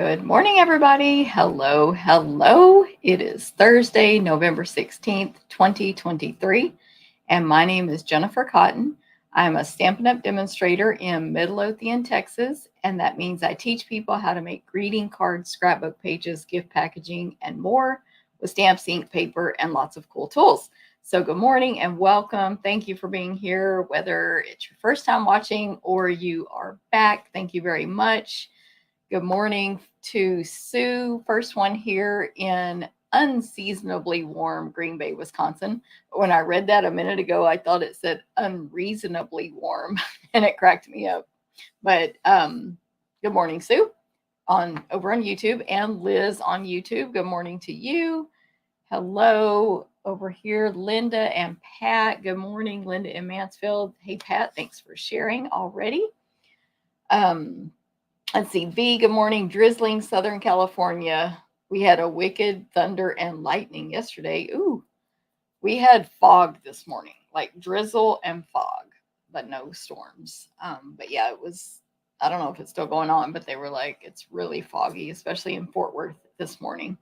Good morning, everybody. Hello, hello. It is Thursday, November 16th, 2023, and my name is Jennifer Cotton. I'm a Stampin' Up! Demonstrator in Midlothian, Texas, and that means I teach people how to make greeting cards, scrapbook pages, gift packaging, and more with stamps, ink, paper, and lots of cool tools. So, good morning and welcome. Thank you for being here, whether it's your first time watching or you are back. Thank you very much. Good morning to Sue, first one here in unseasonably warm Green Bay, Wisconsin. When I read that a minute ago, I thought it said unreasonably warm, and it cracked me up. But good morning, Sue, over on YouTube, and Liz on YouTube. Good morning to you. Hello over here, Linda and Pat. Good morning, Linda in Mansfield. Hey, Pat, thanks for sharing already. Let's see, V, good morning, drizzling Southern California. We had a wicked thunder and lightning yesterday. Ooh, we had fog this morning, like drizzle and fog, but no storms. But yeah, it was, I don't know if it's still going on, but they were like, it's really foggy, especially in Fort Worth this morning.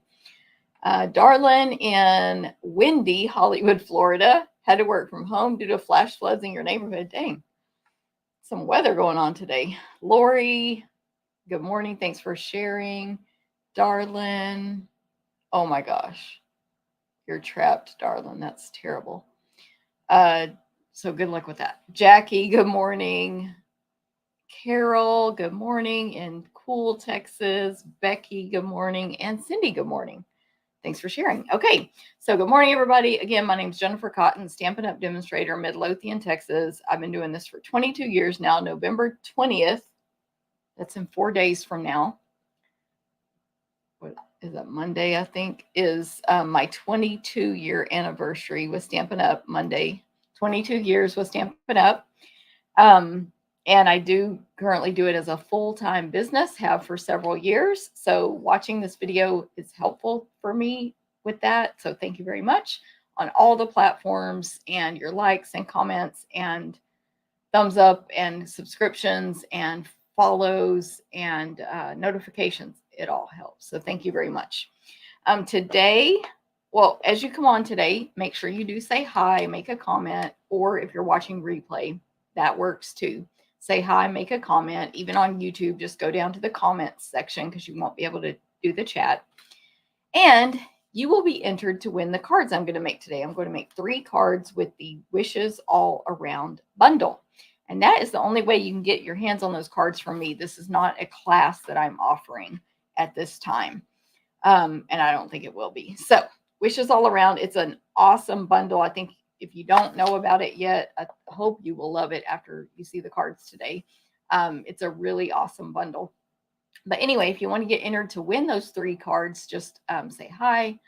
Darlin in windy Hollywood, Florida, had to work from home due to flash floods in your neighborhood. Dang, some weather going on today. Lori, good morning. Thanks for sharing. Darlin. Oh my gosh. You're trapped, Darlin. That's terrible. So good luck with that. Jackie, good morning. Carol, good morning. In cool Texas. Becky, good morning. And Cindy, good morning. Thanks for sharing. Okay, so good morning, everybody. Again, my name is Jennifer Cotton, Stampin' Up! Demonstrator, Midlothian, Texas. I've been doing this for 22 years now. November 20th. That's in 4 days from now. What is that, Monday, I think, is my 22-year anniversary with Stampin' Up! Monday. 22 years with Stampin' Up! And I do currently do it as a full-time business, have for several years. So watching this video is helpful for me with that. So thank you very much on all the platforms, and your likes and comments and thumbs up and subscriptions and follows and notifications. It all helps. So thank you very much. Today, well, as you come on today, make sure you do say hi, make a comment, or if you're watching replay, that works too. Say hi, make a comment. Even on YouTube, just go down to the comments section because you won't be able to do the chat. And you will be entered to win the cards I'm going to make today. I'm going to make 3 cards with the Wishes All Around bundle. And that is the only way you can get your hands on those cards from me. This is not a class that I'm offering at this time. And I don't think it will be. So Wishes All Around, it's an awesome bundle. I think if you don't know about it yet, I hope you will love it after you see the cards today. It's a really awesome bundle. But anyway, if you want to get entered to win those 3 cards, just say hi,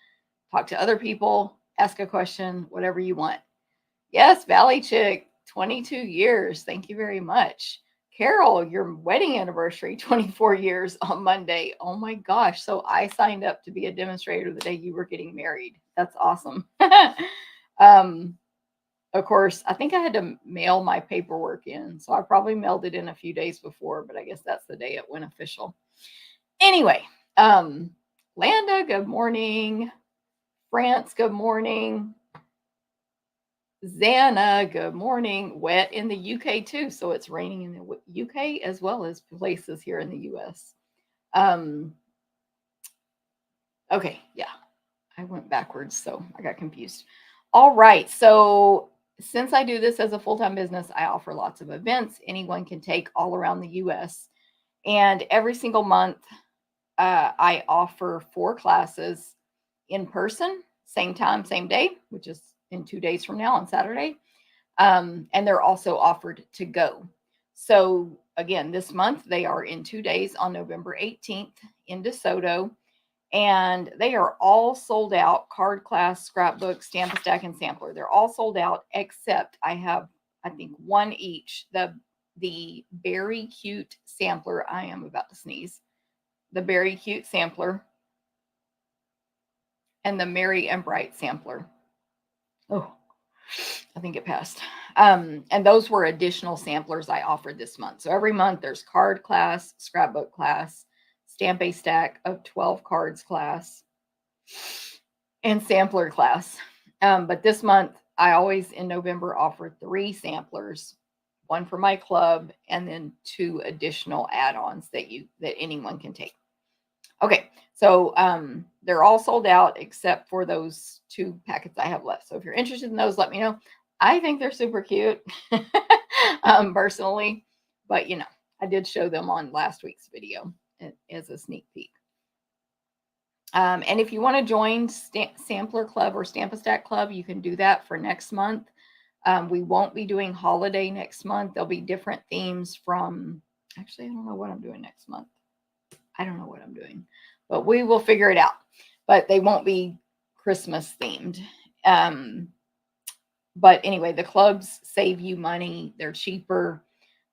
talk to other people, ask a question, whatever you want. Yes, Valley Chick, 22 years. Thank you very much. Carol, your wedding anniversary, 24 years on Monday. Oh my gosh. So I signed up to be a demonstrator the day you were getting married. That's awesome. Of course, I think I had to mail my paperwork in. So I probably mailed it in a few days before, but I guess that's the day it went official. Anyway, Landa, good morning. France, good morning. Zana, good morning. Wet in the UK too, so it's raining in the UK as well as places here in the US. Okay, yeah, I went backwards, so I got confused. All right, so since I do this as a full-time business, I offer lots of events anyone can take all around the US. And every single month, I offer 4 classes in person, same time, same day, which is in 2 days from now on Saturday. And they're also offered to go. So again, this month they are in 2 days on November 18th in DeSoto. And they are all sold out. Card class, scrapbook, stamp a stack, and sampler. They're all sold out, except I have, I think, 1 each. The Berry Cute sampler. I am about to sneeze. The Berry Cute sampler. And the Merry and Bright sampler. Oh, I think it passed. And those were additional samplers I offered this month. So every month there's card class, scrapbook class, Stamp a Stack of 12 Cards class and sampler class. But this month, I always in November offer 3 samplers, one for my club, and then 2 additional add-ons that anyone can take. Okay, so they're all sold out except for those 2 packets I have left. So if you're interested in those, let me know. I think they're super cute, personally, but I did show them on last week's video as a sneak peek. And if you want to join Sampler Club or Stamp a Stack Club, you can do that for next month. We won't be doing holiday next month. There'll be different themes from, actually, I don't know what I'm doing next month. I don't know what I'm doing, but we will figure it out. But they won't be Christmas themed. But anyway, the clubs save you money. They're cheaper.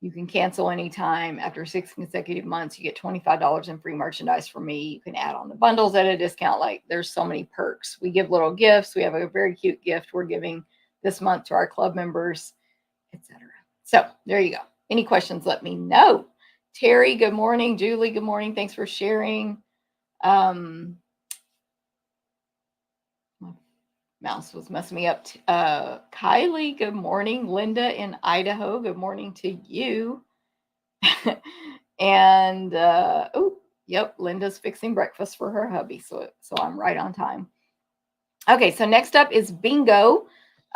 You can cancel anytime. After 6 consecutive months, you get $25 in free merchandise from me. You can add on the bundles at a discount. Like, there's so many perks. We give little gifts. We have a very cute gift we're giving this month to our club members, etc. So there you go. Any questions, let me know. Terry, good morning. Julie, good morning. Thanks for sharing. My mouse was messing me up. Kylie, good morning. Linda in Idaho, good morning to you. And yep, Linda's fixing breakfast for her hubby, so I'm right on time. Okay, so next up is bingo.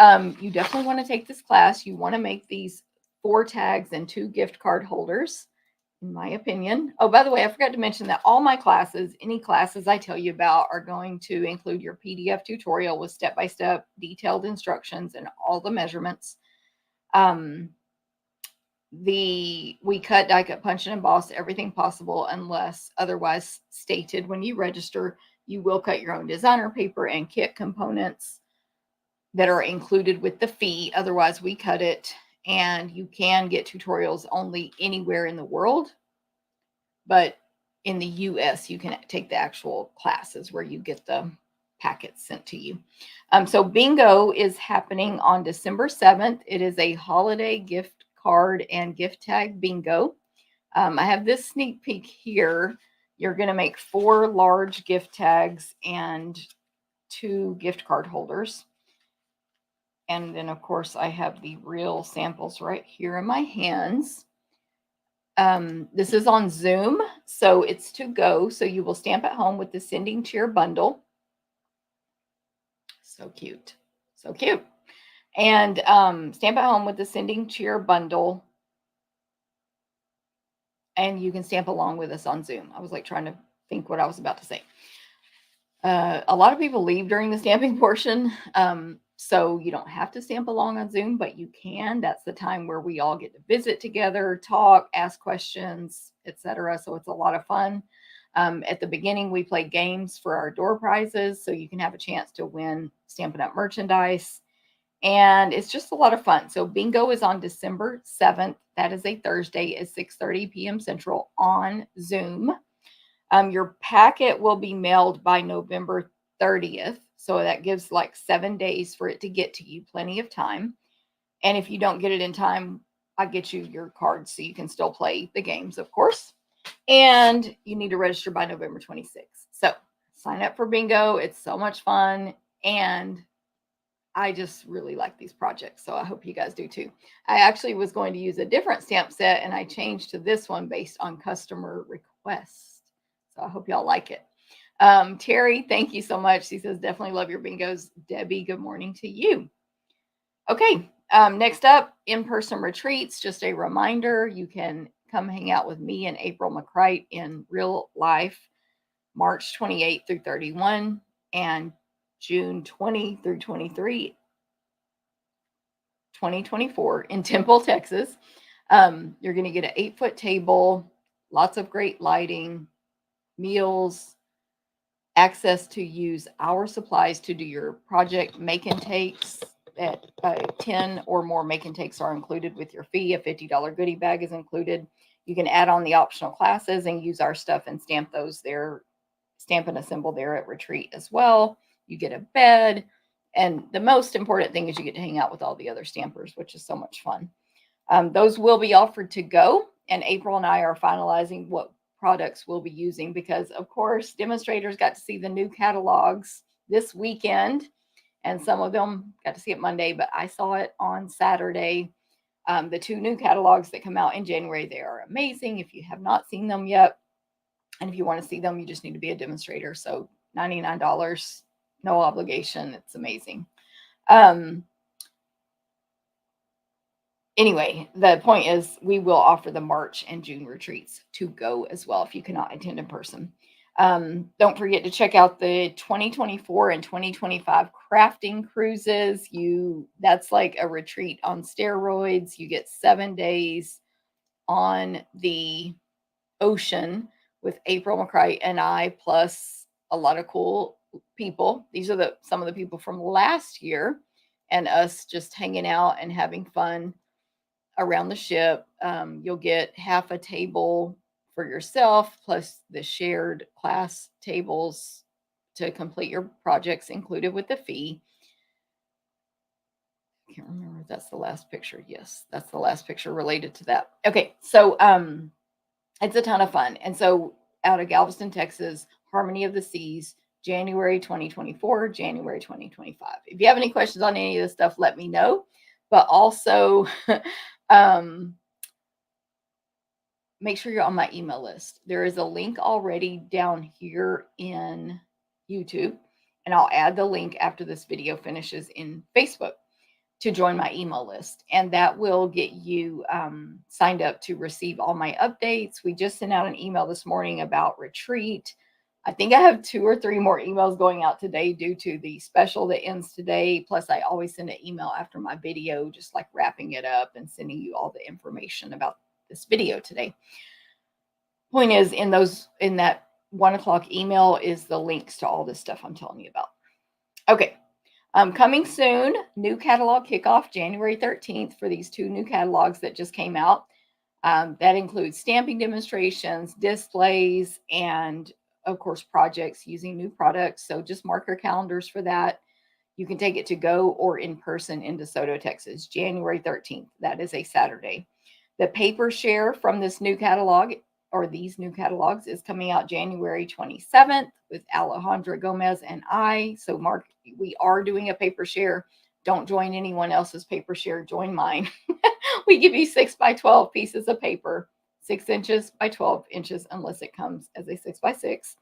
You definitely want to take this class. You want to make these 4 tags and 2 gift card holders, in my opinion. Oh, by the way, I forgot to mention that all my classes, any classes I tell you about, are going to include your PDF tutorial with step-by-step detailed instructions and all the measurements. We cut, die cut, punch, and emboss everything possible unless otherwise stated. When you register, you will cut your own designer paper and kit components that are included with the fee. Otherwise, we cut it. And you can get tutorials only anywhere in the world. But in the US, you can take the actual classes where you get the packets sent to you. So bingo is happening on December 7th. It is a holiday gift card and gift tag bingo. I have this sneak peek here. You're going to make 4 large gift tags and 2 gift card holders. And then, of course, I have the real samples right here in my hands. This is on Zoom, so it's to go. So you will stamp at home with the sending cheer bundle. So cute. So cute. And stamp at home with the sending cheer bundle. And you can stamp along with us on Zoom. I was like trying to think what I was about to say. A lot of people leave during the stamping portion. So you don't have to stamp along on Zoom, but you can. That's the time where we all get to visit together, talk, ask questions, etc. So it's a lot of fun. At the beginning, we play games for our door prizes, so you can have a chance to win Stampin' Up! Merchandise. And it's just a lot of fun. So bingo is on December 7th. That is a Thursday at 6:30 p.m. Central on Zoom. Your packet will be mailed by November 30th. So that gives like 7 days for it to get to you, plenty of time. And if you don't get it in time, I get you your cards so you can still play the games, of course. And you need to register by November 26th. So sign up for bingo. It's so much fun. And I just really like these projects. So I hope you guys do too. I actually was going to use a different stamp set and I changed to this one based on customer request. So I hope y'all like it. Terry, thank you so much. She says, definitely love your bingos. Debbie, good morning to you. Okay, next up, in-person retreats. Just a reminder, you can come hang out with me and April McCrite in real life, March 28 through 31 and June 20 through 23, 2024 in Temple, Texas. You're going to get an 8-foot table, lots of great lighting, meals, access to use our supplies to do your project make and takes. At 10 or more make and takes are included with your fee. A $50 goodie bag is included. You can add on the optional classes and use our stuff and stamp those there, stamp and assemble there at retreat as well. You get a bed. And the most important thing is you get to hang out with all the other stampers, which is so much fun. Those will be offered to go. And April and I are finalizing what products we'll be using because, of course, demonstrators got to see the new catalogs this weekend, and some of them got to see it Monday, but I saw it on Saturday. The 2 new catalogs that come out in January, they are amazing. If you have not seen them yet, and if you want to see them, you just need to be a demonstrator. So $99, no obligation. It's amazing. Anyway, the point is we will offer the March and June retreats to go as well if you cannot attend in person. Don't forget to check out the 2024 and 2025 crafting cruises. That's like a retreat on steroids. You get 7 days on the ocean with April McCray and I, plus a lot of cool people. These are some of the people from last year, and us just hanging out and having fun around the ship. You'll get half a table for yourself, plus the shared class tables to complete your projects included with the fee. I can't remember if that's the last picture. Yes, that's the last picture related to that. Okay, so it's a ton of fun. And so out of Galveston, Texas, Harmony of the Seas, January 2024, January 2025. If you have any questions on any of this stuff, let me know. But also, make sure you're on my email list. There is a link already down here in YouTube, and I'll add the link after this video finishes in Facebook to join my email list, and that will get you signed up to receive all my updates. We just sent out an email this morning about retreat. I think I have 2 or 3 more emails going out today due to the special that ends today. Plus, I always send an email after my video, just like wrapping it up and sending you all the information about this video today. Point is, in that 1 o'clock email is the links to all this stuff I'm telling you about. Okay. Coming soon, new catalog kickoff January 13th for these 2 new catalogs that just came out. That includes stamping demonstrations, displays, and of course, projects using new products. So just mark your calendars for that. You can take it to go or in person in DeSoto, Texas, January 13th. That is a Saturday. The paper share from this new catalog or these new catalogs is coming out January 27th with Alejandra Gomez and I. So Mark, we are doing a paper share. Don't join anyone else's paper share. Join mine. We give you 6 by 12 pieces of paper, 6 inches by 12 inches, unless it comes as a 6 by 6.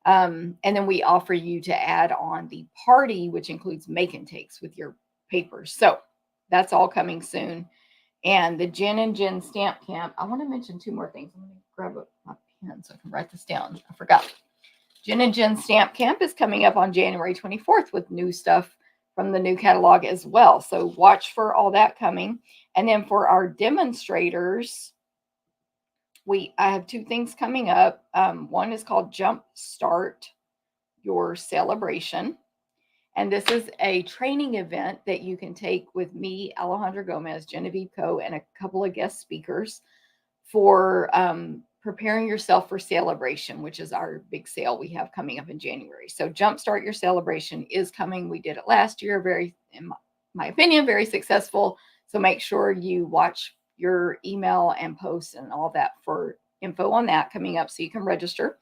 And then we offer you to add on the party, which includes make and takes with your papers. So that's all coming soon. And the Jen and Jen Stamp Camp. I want to mention 2 more things. I'm going to grab my pen so I can write this down. I forgot. Jen and Jen Stamp Camp is coming up on January 24th with new stuff from the new catalog as well. So watch for all that coming. And then for our demonstrators, I have 2 things coming up. One is called Jump Start Your Celebration. And this is a training event that you can take with me, Alejandra Gomez, Genevieve Coe, and a couple of guest speakers for preparing yourself for Celebration, which is our big sale we have coming up in January. So Jumpstart Your Celebration is coming. We did it last year, in my opinion, very successful. So make sure you watch your email and posts and all that for info on that coming up so you can register.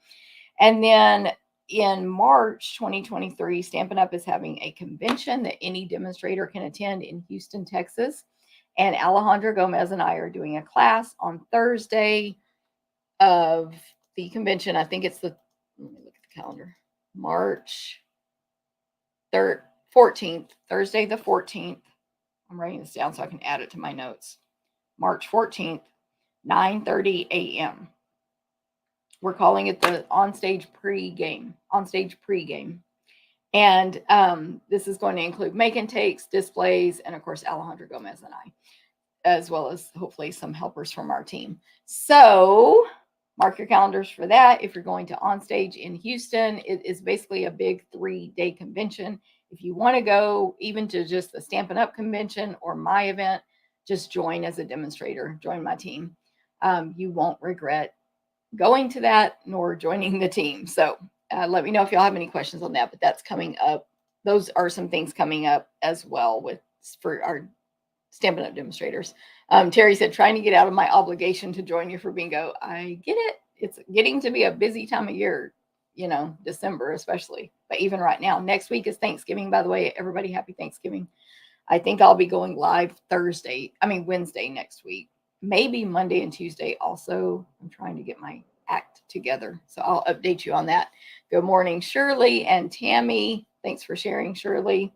And then in March 2023, Stampin' Up! Is having a convention that any demonstrator can attend in Houston, Texas. And Alejandra Gomez and I are doing a class on Thursday of the convention. I think it's let me look at the calendar, March 14th, Thursday the 14th. I'm writing this down so I can add it to my notes. March 14th, 9:30 a.m. We're calling it the onstage pregame. And this is going to include make and takes, displays, and of course, Alejandra Gomez and I, as well as hopefully some helpers from our team. So mark your calendars for that. If you're going to Onstage in Houston, it is basically a big 3-day convention. If you want to go even to just the Stampin' Up! Convention or my event, just join as a demonstrator, join my team. You won't regret going to that nor joining the team. So let me know if y'all have any questions on that, but that's coming up. Those are some things coming up as well for our Stampin' Up! Demonstrators. Terry said, trying to get out of my obligation to join you for bingo. I get it. it's getting to be a busy time of year, December especially. But even right now, next week is Thanksgiving, by the way. Everybody, happy Thanksgiving. I think I'll be going live Wednesday next week. Maybe Monday and Tuesday also. I'm trying to get my act together. So I'll update you on that. Good morning, Shirley and Tammy. Thanks for sharing, Shirley.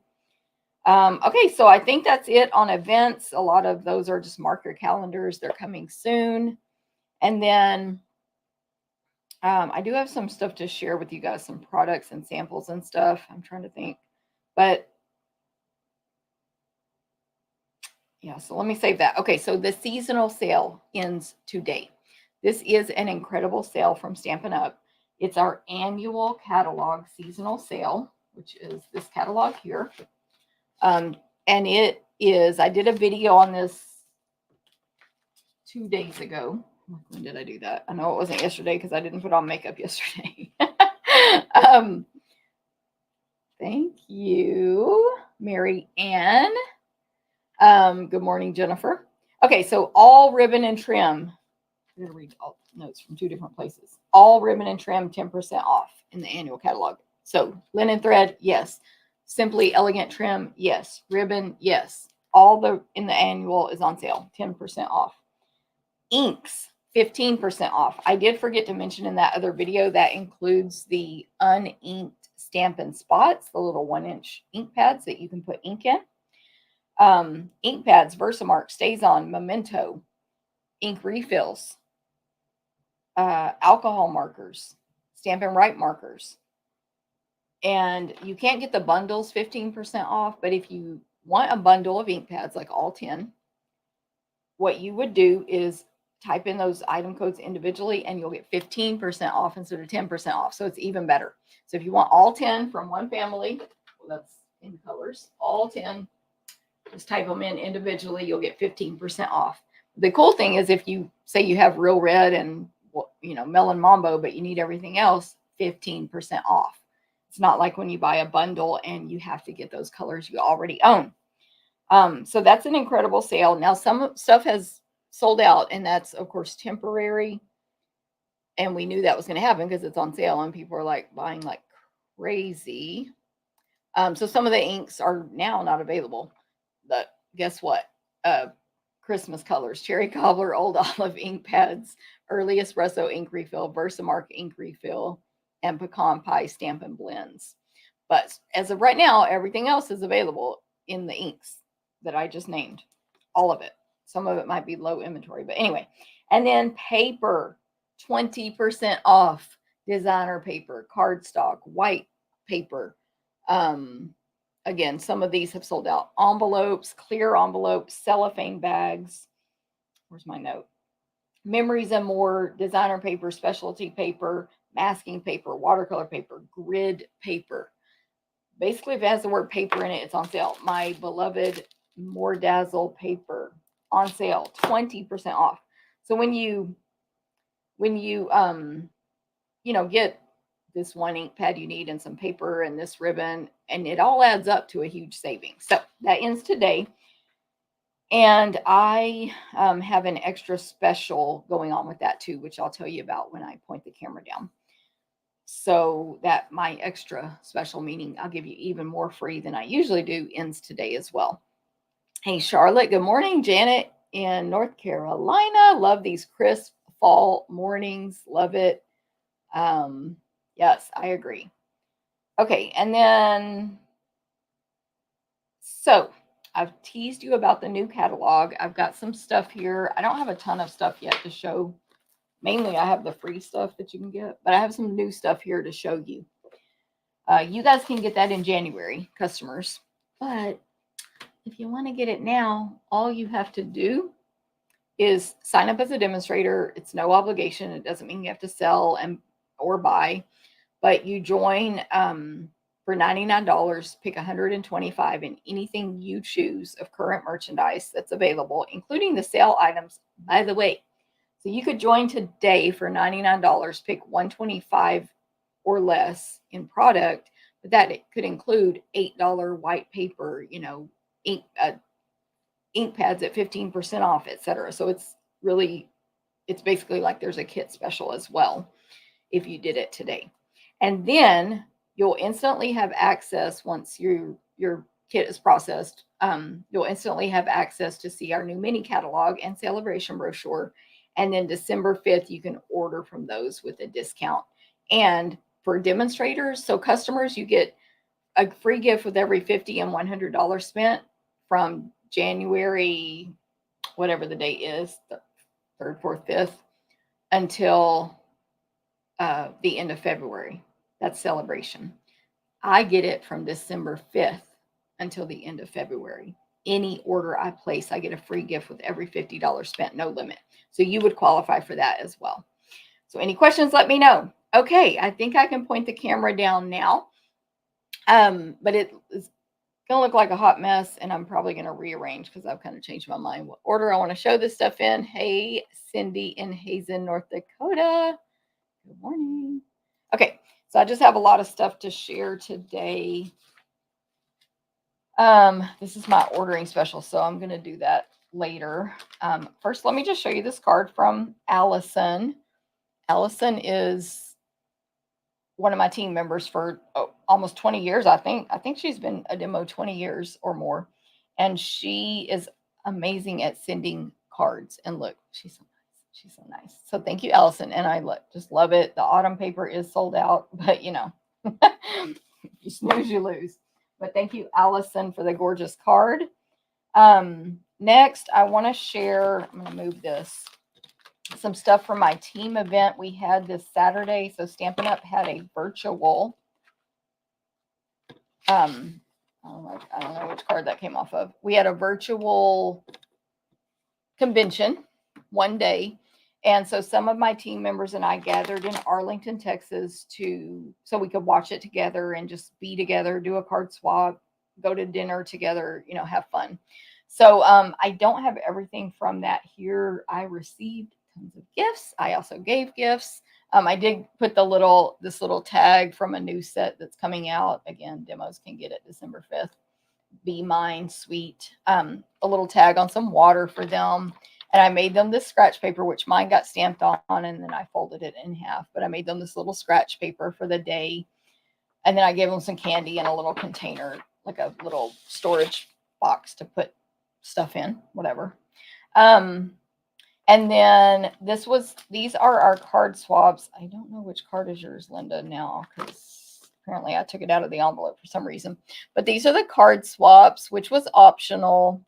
Okay, so I think that's it on events. A lot of those are just mark your calendars. They're coming soon. And then I do have some stuff to share with you guys, some products and samples and stuff. I'm trying to think. But yeah, so let me save that. Okay, so the seasonal sale ends today. This is an incredible sale from Stampin' Up. It's our annual catalog seasonal sale, which is this catalog here. And it is, I did a video on this 2 days ago. When did I do that? I know it wasn't yesterday because I didn't put on makeup yesterday. Thank you, Mary Ann. Good morning, Jennifer. Okay, so all ribbon and trim. I'm going to read all notes from 2 different places. All ribbon and trim 10% off in the annual catalog. So linen thread, yes. Simply elegant trim, yes. Ribbon, yes. All in the annual is on sale, 10% off. Inks, 15% off. I did forget to mention in that other video that includes the uninked Stampin' Spots, the little 1-inch ink pads that you can put ink in. Ink pads, Versamark, Stays On, Memento, ink refills, alcohol markers, Stampin' Right markers. And you can't get the bundles 15% off, but if you want a bundle of ink pads, like all 10, what you would do is type in those item codes individually and you'll get 15% off instead of 10% off. So it's even better. So if you want all 10 from one family, well, that's in colors, all 10, just type them in individually, you'll get 15% off. The cool thing is if you say you have Real Red and, Melon Mambo, but you need everything else, 15% off. It's not like when you buy a bundle and you have to get those colors you already own. So that's an incredible sale. Now, some stuff has sold out, and that's, of course, temporary. And we knew that was going to happen because it's on sale and people are like buying like crazy. So some of the inks are now not available. But guess what? Christmas colors, Cherry Cobbler, Old Olive ink pads, Early Espresso ink refill, Versamark ink refill, and Pecan Pie Stampin' Blends. But as of right now, everything else is available in the inks that I just named. All of it. Some of it might be low inventory, but anyway. And then paper, 20% off. Designer paper, cardstock, white paper. Again, some of these have sold out. Envelopes, clear envelopes, cellophane bags. Where's my note? Memories and more, designer paper, specialty paper, masking paper, watercolor paper, grid paper. Basically, if it has the word paper in it, it's on sale. My beloved More Dazzle paper on sale, 20% off. So when you get this one ink pad you need and some paper and this ribbon, and it all adds up to a huge savings. So that ends today. And I have an extra special going on with that too, which I'll tell you about when I point the camera down. So that my extra special, meaning I'll give you even more free than I usually do, ends today as well. Hey, Charlotte. Good morning. Janet in North Carolina. Love these crisp fall mornings. Love it. Yes, I agree. Okay, and then, so I've teased you about the new catalog. I've got some stuff here. I don't have a ton of stuff yet to show. Mainly, I have the free stuff that you can get, but I have some new stuff here to show you. You guys can get that in January, customers. But if you want to get it now, all you have to do is sign up as a demonstrator. It's no obligation. It doesn't mean you have to sell or buy. But you join for $99, pick 125 in anything you choose of current merchandise that's available, including the sale items, by the way. So you could join today for $99, pick 125 or less in product, but that it could include $8 white paper, ink pads at 15% off, etc. So it's really it's basically like there's a kit special as well if you did it today. And then you'll instantly have access once your kit is processed. You'll instantly have access to see our new mini catalog and celebration brochure. And then December 5th, you can order from those with a discount. And for demonstrators, so customers, you get a free gift with every $50 and $100 spent from January, whatever the date is, the 3rd, 4th, 5th, until the end of February. That's celebration. I get it from December 5th until the end of February. Any order I place, I get a free gift with every $50 spent, no limit. So you would qualify for that as well. So any questions, let me know. Okay, I think I can point the camera down now. But it is going to look like a hot mess, and I'm probably going to rearrange because I've kind of changed my mind what order I want to show this stuff in. Hey, Cindy in Hazen, North Dakota. Good morning. Okay, so I just have a lot of stuff to share today. This is my ordering special, so I'm going to do that later. First, let me just show you this card from Allison. Allison is one of my team members for almost 20 years, I think. I think she's been a demo 20 years or more. And she is amazing at sending cards. And look, she's so nice. She's so nice. So thank you, Allison. And I just love it. The autumn paper is sold out, but you know, if you snooze, you lose. But thank you, Allison, for the gorgeous card. Next, I want to share, I'm going to move this, some stuff from my team event we had this Saturday. So Stampin' Up had a virtual, I don't know which card that came off of. We had a virtual convention one day. And so some of my team members and I gathered in Arlington, Texas so we could watch it together and just be together, do a card swap, go to dinner together, you know, have fun. So I don't have everything from that here. I received tons of gifts. I also gave gifts. I did put this little tag from a new set that's coming out. Again, demos can get it December 5th. Be Mine Sweet. A little tag on some water for them. And I made them this scratch paper, which mine got stamped on, and then I folded it in half. But I made them this little scratch paper for the day. And then I gave them some candy in a little container, like a little storage box to put stuff in, whatever. And then these are our card swabs. I don't know which card is yours, Linda, now, because apparently I took it out of the envelope for some reason. But these are the card swaps, which was optional.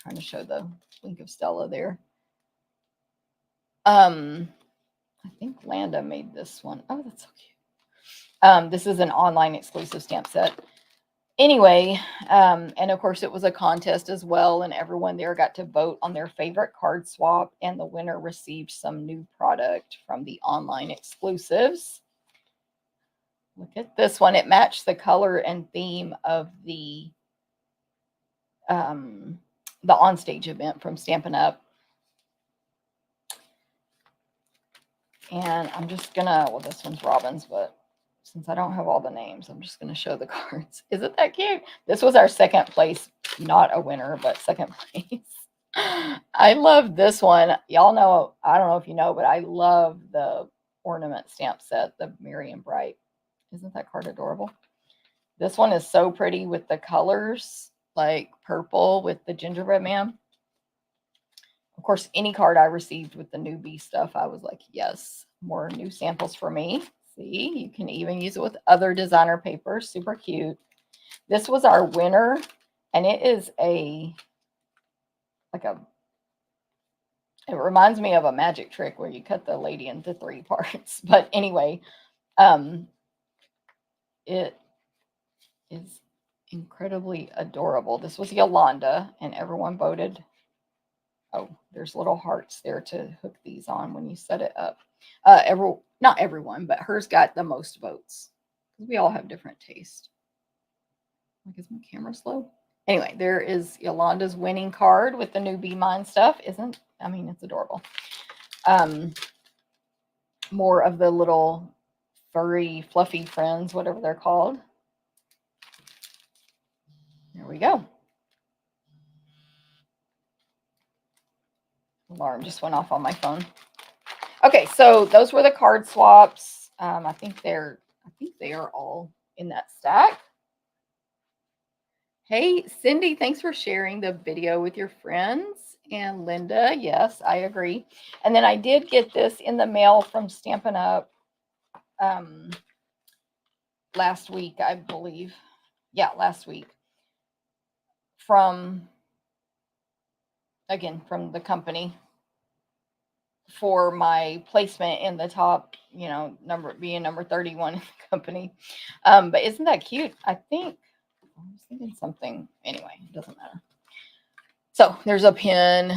I'm trying to show the link of Stella there. I think Landa made this one. Oh, that's so cute. This is an online exclusive stamp set. Anyway, and of course it was a contest as well, and everyone there got to vote on their favorite card swap, and the winner received some new product from the online exclusives. Look at this one. It matched the color and theme of the onstage event from Stampin' Up. And I'm just gonna, well, this one's Robin's, but since I don't have all the names, I'm just gonna show the cards. Isn't that cute? This was our second place, not a winner, but second place. I love this one. Y'all know, I don't know if you know, but I love the ornament stamp set, the Merry and Bright. Isn't that card adorable? This one is so pretty with the colors, like purple with the gingerbread man. Of course, any card I received with the newbie stuff, I was like, yes, more new samples for me. See, you can even use it with other designer papers. Super cute. This was our winner, and it is it reminds me of a magic trick where you cut the lady into 3 parts. But anyway, it is incredibly adorable. This was Yolanda, and everyone voted. Oh, there's little hearts there to hook these on when you set it up. Not everyone, but hers got the most votes. We all have different taste. Like, is my camera slow? Anyway, there is Yolanda's winning card with the new Be Mine stuff. It's adorable. More of the little furry, fluffy friends, whatever they're called. There we go. Alarm just went off on my phone. Okay, so those were the card swaps. I think they are all in that stack. Hey, Cindy, thanks for sharing the video with your friends. And Linda, yes, I agree. And then I did get this in the mail from Stampin' Up last week, I believe. Yeah, last week. From the company for my placement in the top, number 31 in the company. But isn't that cute? I was thinking something. Anyway, it doesn't matter. So there's a pin,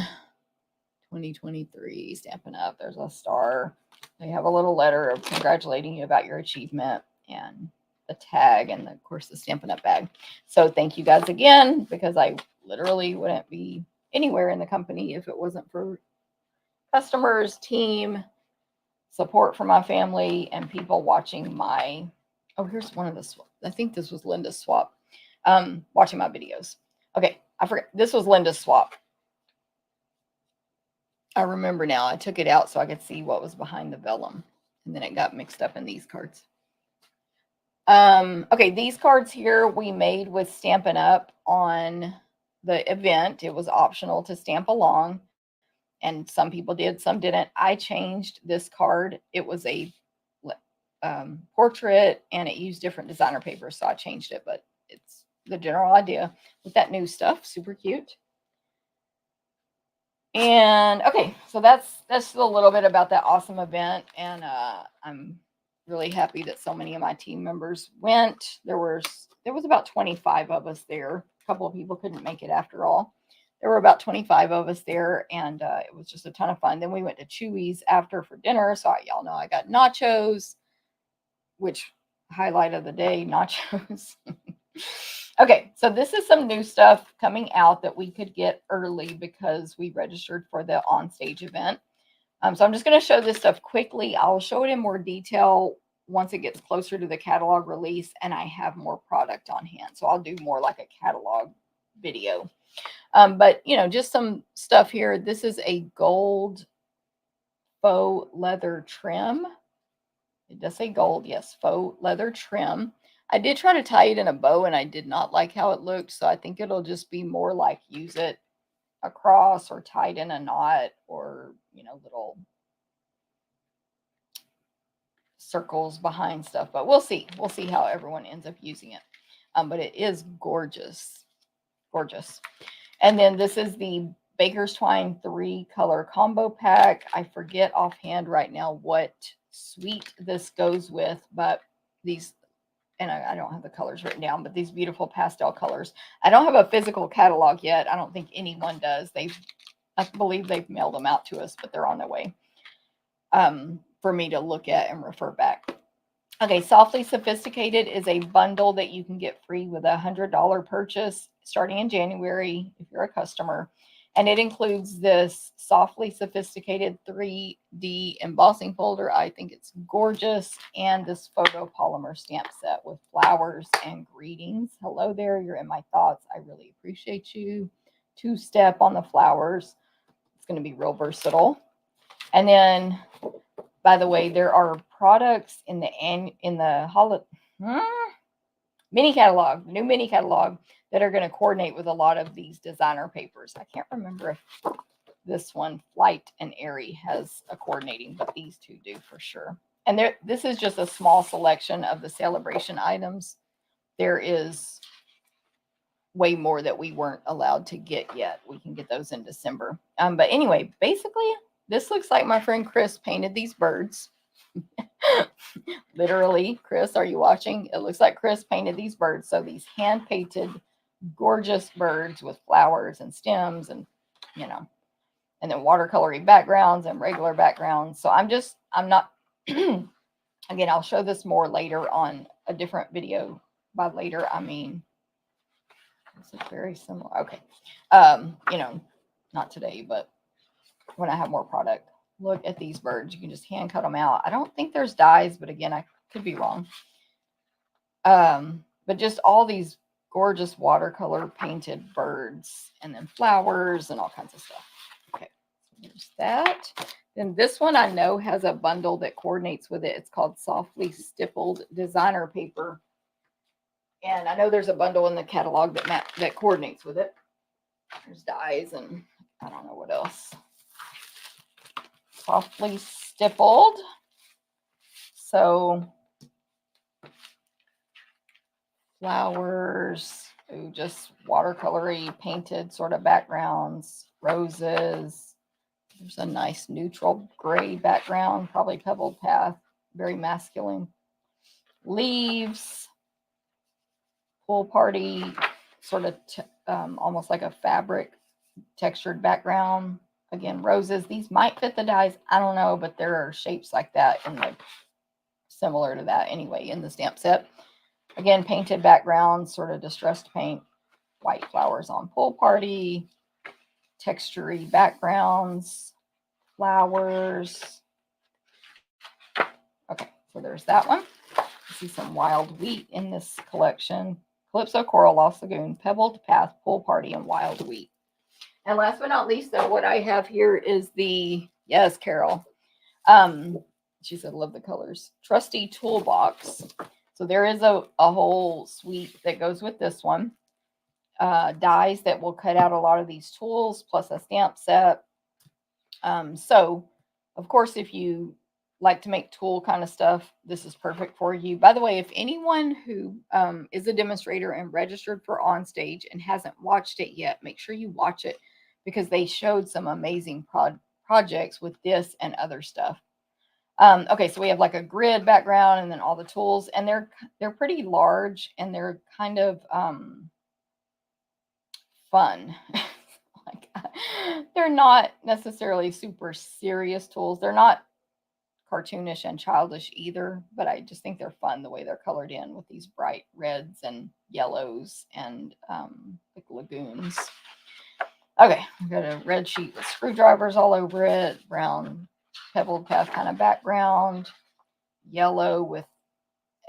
2023, Stampin' Up. There's a star. They have a little letter of congratulating you about your achievement and the tag and, of course, the Stampin' Up bag. So thank you guys again, because I literally wouldn't be anywhere in the company if it wasn't for customers, team, support from my family, and people watching my, here's one of the, I think this was Linda's swap, watching my videos. Okay, I forget. This was Linda's swap. I remember now. I took it out so I could see what was behind the vellum, and then it got mixed up in these cards. Okay, these cards here we made with Stampin' Up on the event. It was optional to stamp along, and some people did, some didn't. I changed this card. It was a portrait, and it used different designer papers, so I changed it, but it's the general idea with that new stuff. Super cute. And okay, so that's a little bit about that awesome event, and I'm really happy that so many of my team members went. There was about 25 of us there. A couple of people couldn't make it after all. There were about 25 of us there, and it was just a ton of fun. Then we went to Chewy's after for dinner, so y'all know I got nachos, which highlight of the day, nachos. Okay, so this is some new stuff coming out that we could get early because we registered for the on-stage event. So I'm just going to show this stuff quickly. I'll show it in more detail once it gets closer to the catalog release and I have more product on hand. So I'll do more like a catalog video. But, just some stuff here. This is a gold faux leather trim. It does say gold, yes, faux leather trim. I did try to tie it in a bow, and I did not like how it looked, so I think it'll just be more like use it across or tied in a knot or, little circles behind stuff. But we'll see. We'll see how everyone ends up using it. But it is gorgeous. Gorgeous. And then this is the Baker's Twine 3-color combo pack. I forget offhand right now what suite this goes with, but these, and I don't have the colors written down, but these beautiful pastel colors. I don't have a physical catalog yet. I don't think anyone does. I believe they've mailed them out to us, but they're on their way for me to look at and refer back. Okay, Softly Sophisticated is a bundle that you can get free with a $100 purchase starting in January if you're a customer. And it includes this Softly Sophisticated 3D embossing folder. I think it's gorgeous. And this photopolymer stamp set with flowers and greetings. Hello there, you're in my thoughts. I really appreciate you. 2-step on the flowers. It's going to be real versatile. And then, by the way, there are products in the mini catalog, new mini catalog, that are going to coordinate with a lot of these designer papers. I can't remember if this one, Flight and Airy, has a coordinating, but these two do for sure. And this is just a small selection of the celebration items. There is way more that we weren't allowed to get yet. We can get those in December. But anyway, basically, this looks like my friend Chris painted these birds. Literally, Chris, are you watching? It looks like Chris painted these birds. So these hand-painted, gorgeous birds with flowers and stems and, and then watercolory backgrounds and regular backgrounds. So I'm not, again, I'll show this more later on a different video. By later, I mean, this is very similar. Okay. Not today, but when I have more product. Look at these birds. You can just hand cut them out. I don't think there's dyes, but again, I could be wrong. But just all these gorgeous watercolor painted birds and then flowers and all kinds of stuff. Okay, There's that. Then this one I know has a bundle that coordinates with it. It's called Softly Stippled Designer Paper. And I know there's a bundle in the catalog that coordinates with it. There's dies and I don't know what else. Softly stippled. So flowers, just watercolory painted sort of backgrounds, roses. There's a nice neutral gray background, probably pebbled path, very masculine. Leaves, pool party, sort of almost like a fabric textured background. Again, roses. These might fit the dies. I don't know, but there are shapes like that and like similar to that anyway in the stamp set. Again, painted background, sort of distressed paint. White flowers on pool party. Textury backgrounds. Flowers. Okay, so there's that one. I see some wild wheat in this collection. Calypso Coral, Lost Lagoon, Pebbled Path, Pool Party, and Wild Wheat. And last but not least, though, what I have here is the, yes, Carol. She said, love the colors. Trusty Toolbox. So there is a whole suite that goes with this one. Dies that will cut out a lot of these tools, plus a stamp set. So, of course, if you like to make tool kind of stuff, this is perfect for you. By the way, if anyone who is a demonstrator and registered for Onstage and hasn't watched it yet, make sure you watch it because they showed some amazing projects with this and other stuff. Okay, so we have like a grid background and then all the tools, and they're pretty large and they're kind of fun. Like, they're not necessarily super serious tools. They're not cartoonish and childish either, but I just think they're fun the way they're colored in with these bright reds and yellows and like lagoons. Okay, I've got a red sheet with screwdrivers all over it, brown pebbled path kind of background, yellow with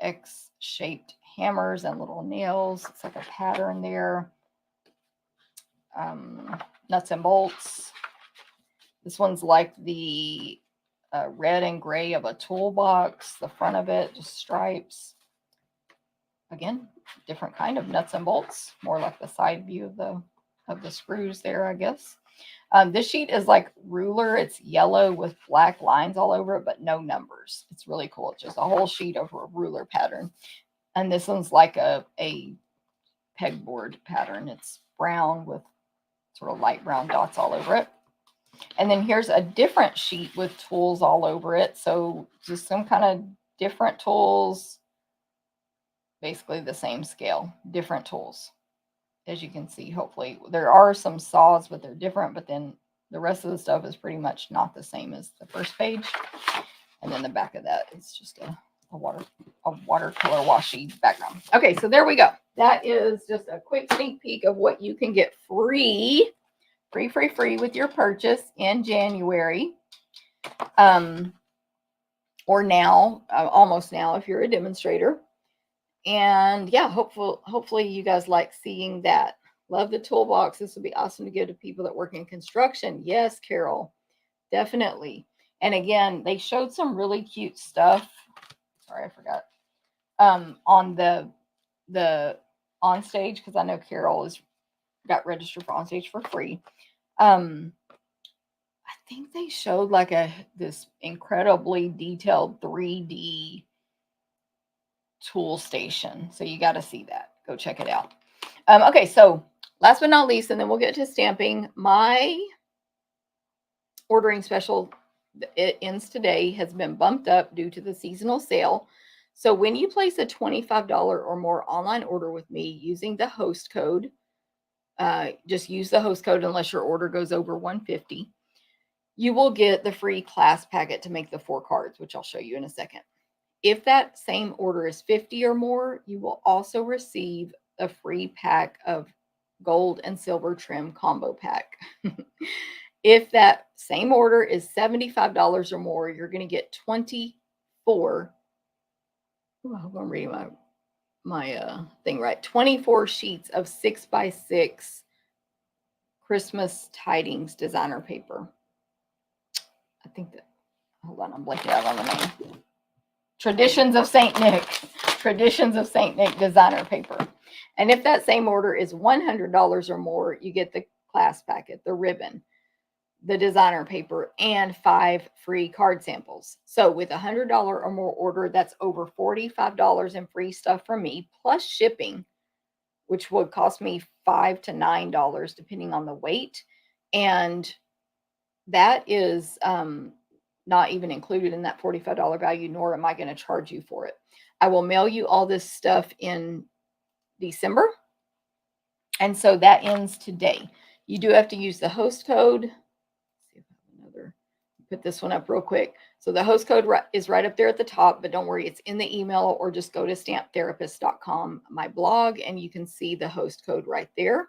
X-shaped hammers and little nails. It's like a pattern there. Nuts and bolts. This one's like the red and gray of a toolbox. The front of it, just stripes. Again, different kind of nuts and bolts. More like the side view of the screws there, I guess. This sheet is like ruler. It's yellow with black lines all over it, but no numbers. It's really cool. It's just a whole sheet over a ruler pattern. And this one's like a pegboard pattern. It's brown with sort of light brown dots all over it. And then here's a different sheet with tools all over it. So just some kind of different tools, basically the same scale, different tools. As you can see, hopefully there are some saws, but they're different. But then the rest of the stuff is pretty much not the same as the first page. And then the back of that is just a watercolor washi background. Okay, so there we go. That is just a quick sneak peek of what you can get free with your purchase in January. Or now, almost now, if you're a demonstrator. And yeah, hopefully you guys like seeing that. Love the toolbox. This would be awesome to give to people that work in construction. Yes, Carol, definitely. And again, they showed some really cute stuff. Sorry, I forgot. On the Onstage, because I know Carol got registered for Onstage for free. I think they showed like this incredibly detailed 3D tool station. So you got to see that. Go check it out. Okay, so last but not least, and then we'll get to stamping. My ordering special, it ends today, has been bumped up due to the seasonal sale. So when you place a $25 or more online order with me using the host code, just use the host code unless your order goes over $150. You will get the free class packet to make the 4 cards, which I'll show you in a second. If that same order is $50 or more, you will also receive a free pack of gold and silver trim combo pack. If that same order is $75 or more, you're going to get 24. I hope I'm reading my thing right. 24 sheets of 6x6 Christmas tidings designer paper. I think that, hold on, I'm blanking out on the name. Traditions of St. Nick. Traditions of St. Nick designer paper. And if that same order is $100 or more, you get the class packet, the ribbon, the designer paper, and 5 free card samples. So with $100 or more order, that's over $45 in free stuff from me, plus shipping, which would cost me $5 to $9 depending on the weight. And that is not even included in that $45 value, nor am I going to charge you for it. I will mail you all this stuff in December. And so that ends today. You do have to use the host code. Let's see if I have another. Put this one up real quick. So the host code is right up there at the top, but don't worry, it's in the email, or just go to stamptherapist.com, my blog, and you can see the host code right there.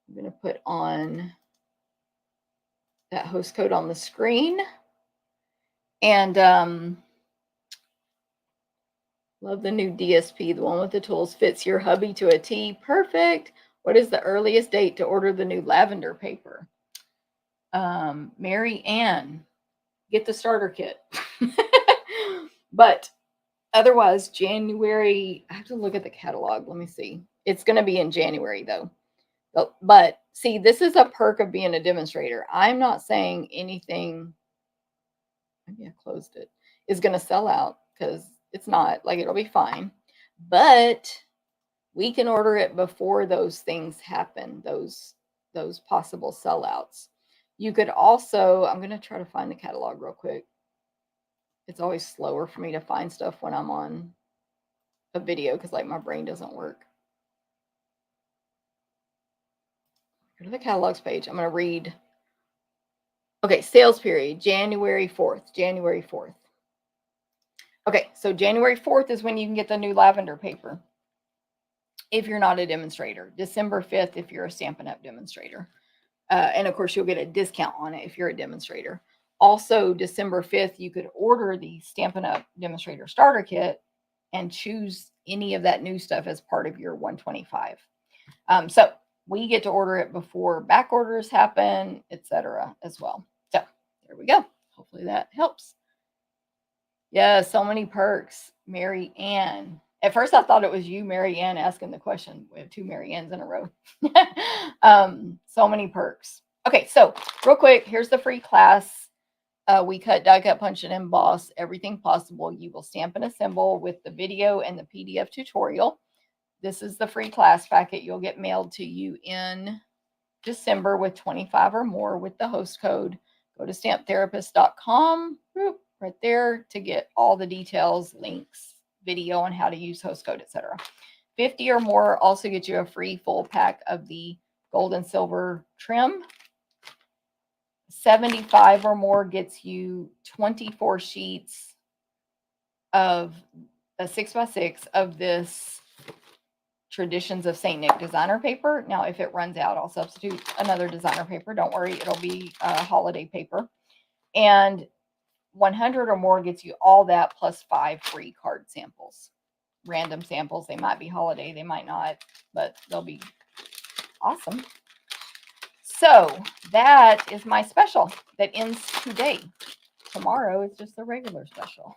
I'm going to put on that host code on the screen. And love the new DSP, the one with the tools, fits your hubby to a T. Perfect. What is the earliest date to order the new lavender paper? Mary Ann, get the starter kit. But otherwise, January, I have to look at the catalog. Let me see. It's going to be in January, though. But see, this is a perk of being a demonstrator. I'm not saying anything, maybe I closed it, is going to sell out, because it's not. Like, it'll be fine. But we can order it before those things happen, those possible sellouts. You could also, I'm going to try to find the catalog real quick. It's always slower for me to find stuff when I'm on a video, because like my brain doesn't work. Go to the catalogs page. I'm going to read. Okay, sales period, January 4th. January 4th. Okay, so January 4th is when you can get the new lavender paper if you're not a demonstrator. December 5th if you're a Stampin' Up demonstrator. And of course, you'll get a discount on it if you're a demonstrator. Also, December 5th, you could order the Stampin' Up demonstrator starter kit and choose any of that new stuff as part of your 125. So we get to order it before back orders happen, etc. as well. So there we go. Hopefully that helps. Yeah, so many perks. Mary Ann. At first, I thought it was you, Mary Ann, asking the question. We have 2 Mary Anns in a row. So many perks. Okay, so real quick, here's the free class. We cut, die cut, punch, and emboss everything possible. You will stamp and assemble with the video and the PDF tutorial. This is the free class packet. You'll get mailed to you in December with 25 or more with the host code. Go to stamptherapist.com right there to get all the details, links, video on how to use host code, etc. 50 or more also get you a free full pack of the gold and silver trim. 75 or more gets you 24 sheets of a 6x6 of this Traditions of St. Nick designer paper. Now, if it runs out, I'll substitute another designer paper. Don't worry, it'll be a holiday paper. And 100 or more gets you all that plus 5 free card samples. Random samples. They might be holiday, they might not, but they'll be awesome. So that is my special that ends today. Tomorrow is just a regular special.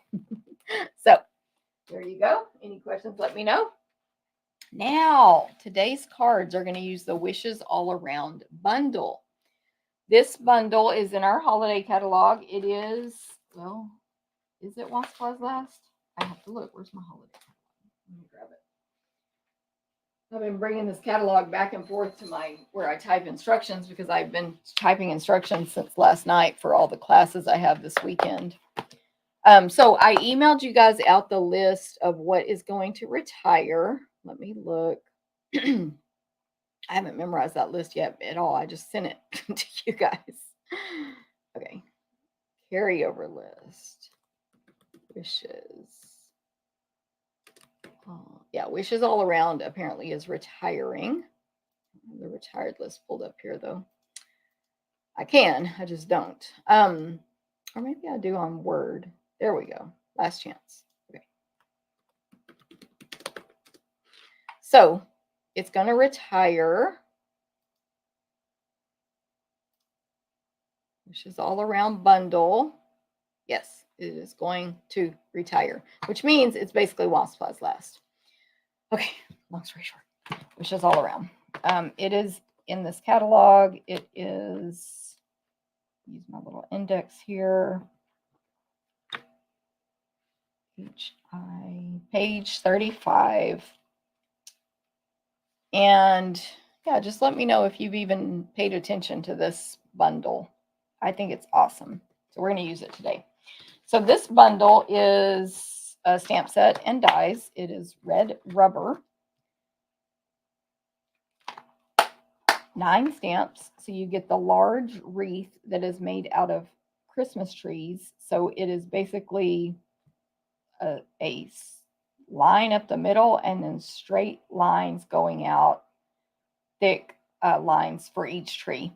So there you go. Any questions, let me know. Now, today's cards are going to use the Wishes All Around bundle. This bundle is in our holiday catalog. It is, well, is it While Supplies Last? I have to look. Where's my holiday catalog? Let me grab it. I've been bringing this catalog back and forth to where I type instructions, because I've been typing instructions since last night for all the classes I have this weekend. So I emailed you guys out the list of what is going to retire. Let me look. I haven't memorized that list yet at all. I just sent it to you guys. Okay. Carryover list. Wishes. Yeah, Wishes All Around apparently is retiring. The retired list pulled up here, though. I just don't. Or maybe I do on Word. There we go. Last chance. Okay. So it's going to retire. Wishes All Around bundle. Yes, it is going to retire, which means it's basically while supplies last. Okay, long story short, wishes all around. It is in this catalog. It is, use my little index here, page 35. And yeah, just let me know if you've even paid attention to this bundle. I think it's awesome. So we're going to use it today. So this bundle is a stamp set and dies. It is red rubber. 9 stamps. So you get the large wreath that is made out of Christmas trees. So it is basically a line up the middle and then straight lines going out, thick lines for each tree.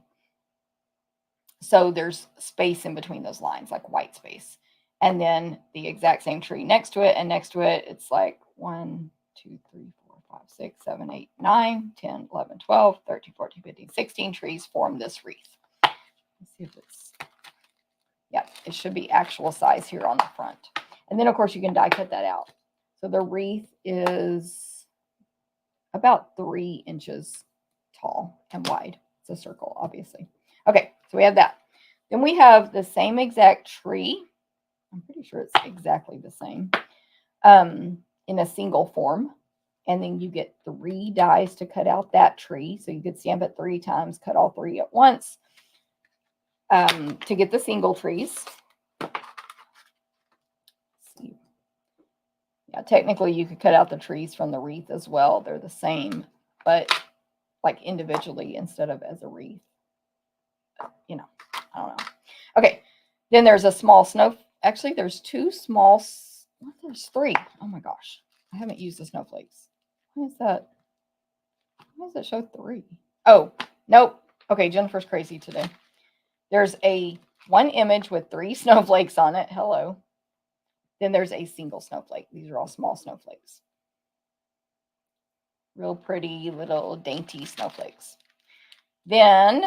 So there's space in between those lines, like white space. And then the exact same tree next to it, and next to it, it's like 1, 2, 3, 4, 5, 6, 7, 8, 9, 10, 11, 12, 13, 14, 15, 16 trees form this wreath. Let's see if it's, yeah, it should be actual size here on the front. And then, of course, you can die cut that out. So the wreath is about 3 inches tall and wide. It's a circle, obviously. Okay, so we have that. Then we have the same exact tree. I'm pretty sure it's exactly the same in a single form. And then you get 3 dies to cut out that tree. So you could stamp it 3 times, cut all 3 at once to get the single trees. Yeah, technically you could cut out the trees from the wreath as well. They're the same, but like individually instead of as a wreath. You know, I don't know. Okay, then there's a small snow. Actually, there's 2 small. There's 3. Oh my gosh, I haven't used the snowflakes. Why is that? Why does it show 3? Oh, nope. Okay, Jennifer's crazy today. There's a 1 image with 3 snowflakes on it. Hello. Then there's a single snowflake. These are all small snowflakes. Real pretty little dainty snowflakes. Then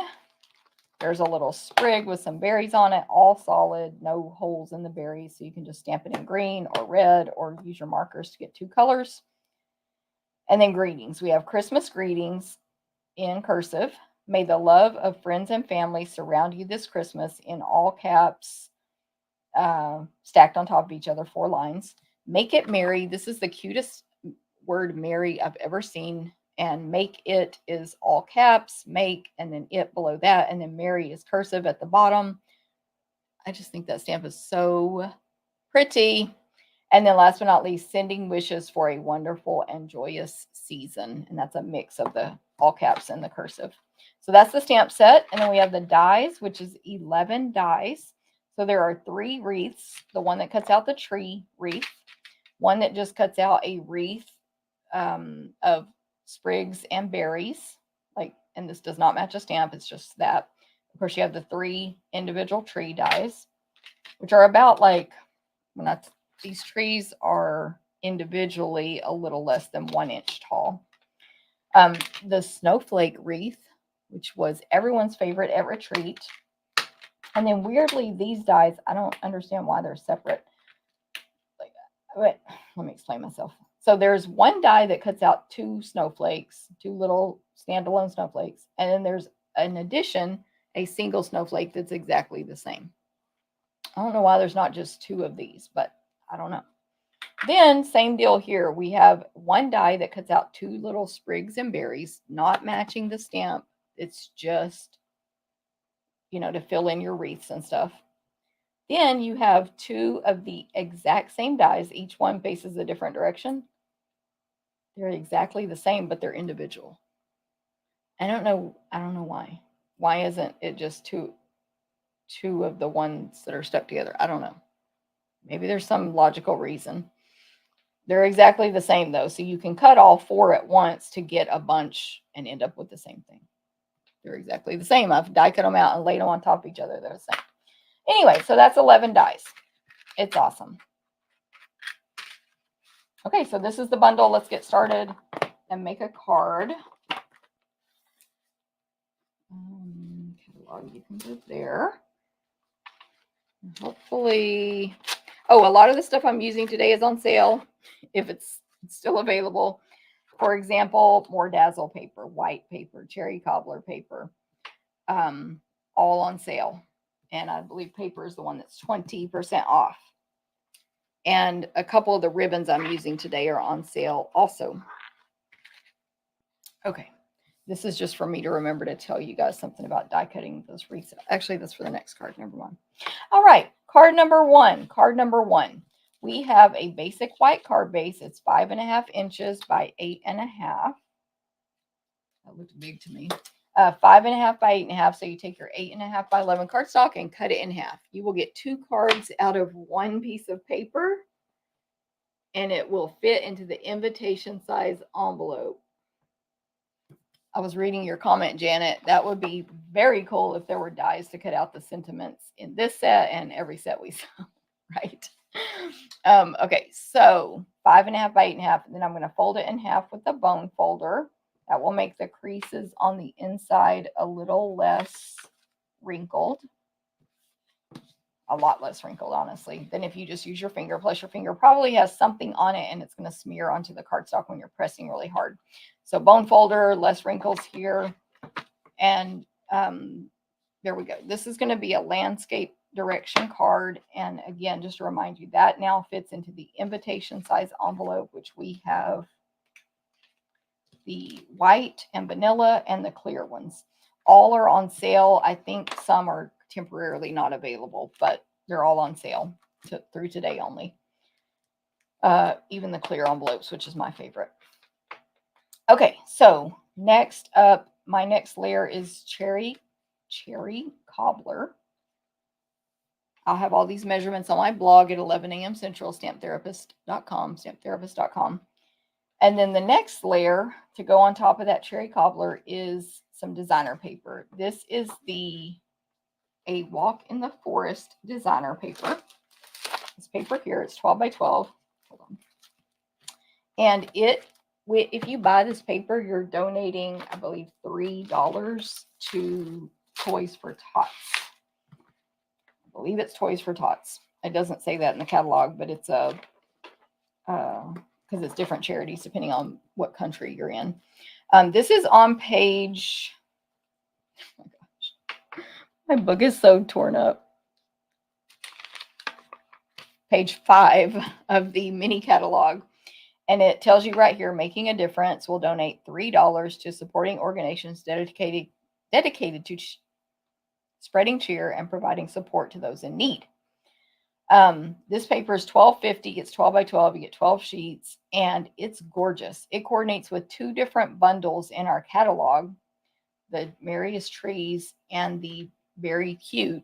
there's a little sprig with some berries on it, all solid, no holes in the berries. So you can just stamp it in green or red or use your markers to get 2 colors. And then greetings. We have Christmas greetings in cursive. May the love of friends and family surround you this Christmas, in all caps, stacked on top of each other, 4 lines. Make it merry. This is the cutest word merry I've ever seen. And make it is all caps, make, and then it below that. And then merry is cursive at the bottom. I just think that stamp is so pretty. And then last but not least, sending wishes for a wonderful and joyous season. And that's a mix of the all caps and the cursive. So that's the stamp set. And then we have the dies, which is 11 dies. So there are 3 wreaths. The one that cuts out the tree wreath. One that just cuts out a wreath of sprigs and berries. And this does not match a stamp. It's just that. Of course, you have the 3 individual tree dies, which are about these trees are individually a little less than 1 inch tall. The snowflake wreath, which was everyone's favorite at retreat. And then weirdly, these dies, I don't understand why they're separate. But let me explain myself. So there's 1 die that cuts out 2 snowflakes, 2 little standalone snowflakes. And then there's, in addition, a single snowflake that's exactly the same. I don't know why there's not just 2 of these, but I don't know. Then same deal here. We have 1 die that cuts out 2 little sprigs and berries, not matching the stamp. It's just, to fill in your wreaths and stuff. Then you have 2 of the exact same dies. Each one faces a different direction. They're exactly the same, but they're individual. I don't know why. Why isn't it just two of the ones that are stuck together? I don't know. Maybe there's some logical reason. They're exactly the same though. So you can cut all 4 at once to get a bunch and end up with the same thing. They're exactly the same. I've die cut them out and laid them on top of each other. They're the same. Anyway, so that's 11 dies. It's awesome. Okay, so this is the bundle. Let's get started and make a card. Catalog, you can go there. Hopefully, oh, a lot of the stuff I'm using today is on sale if it's still available. For example, more dazzle paper, white paper, cherry cobbler paper, um, all on sale. And I believe paper is the one that's 20% off. And a couple of the ribbons I'm using today are on sale also. Okay. This is just for me to remember to tell you guys something about die cutting those resale. Actually, that's for the next card. Never mind. All right. Card number one. Card number one. We have a basic white card base. It's 5.5 inches by 8.5. That looked big to me. 5.5 by 8.5. So you take your 8.5 by 11 cardstock and cut it in half. You will get 2 cards out of 1 piece of paper, and it will fit into the invitation size envelope. I was reading your comment, Janet. That would be very cool if there were dies to cut out the sentiments in this set and every set we sell, right? Okay, so 5.5 by 8.5, and then I'm going to fold it in half with the bone folder. That will make the creases on the inside a little less wrinkled. A lot less wrinkled, honestly, than if you just use your finger. Plus, your finger probably has something on it, and it's going to smear onto the cardstock when you're pressing really hard. So bone folder, less wrinkles here. And there we go. This is going to be a landscape direction card. And again, just to remind you, that now fits into the invitation size envelope, which we have the white and vanilla and the clear ones. All are on sale. I think some are temporarily not available, but they're all on sale through today only. Even the clear envelopes, which is my favorite. Okay, so next up, my next layer is cherry cobbler. I'll have all these measurements on my blog at 11 a.m. Central, stamptherapist.com. And then the next layer to go on top of that cherry cobbler is some designer paper. This is a Walk in the Forest designer paper. This paper here, it's 12 by 12. Hold on. And if you buy this paper, you're donating, I believe, $3 to Toys for Tots. I believe it's Toys for Tots. It doesn't say that in the catalog, but it's because it's different charities depending on what country you're in. This is on page, oh my gosh, my book is so torn up. Page 5 of the mini catalog. And it tells you right here, making a difference will donate $3 to supporting organizations dedicated to spreading cheer and providing support to those in need. This paper is $12.50. It's 12 by 12. You get 12 sheets, and it's gorgeous. It coordinates with 2 different bundles in our catalog, the Merriest Trees and the Very Cute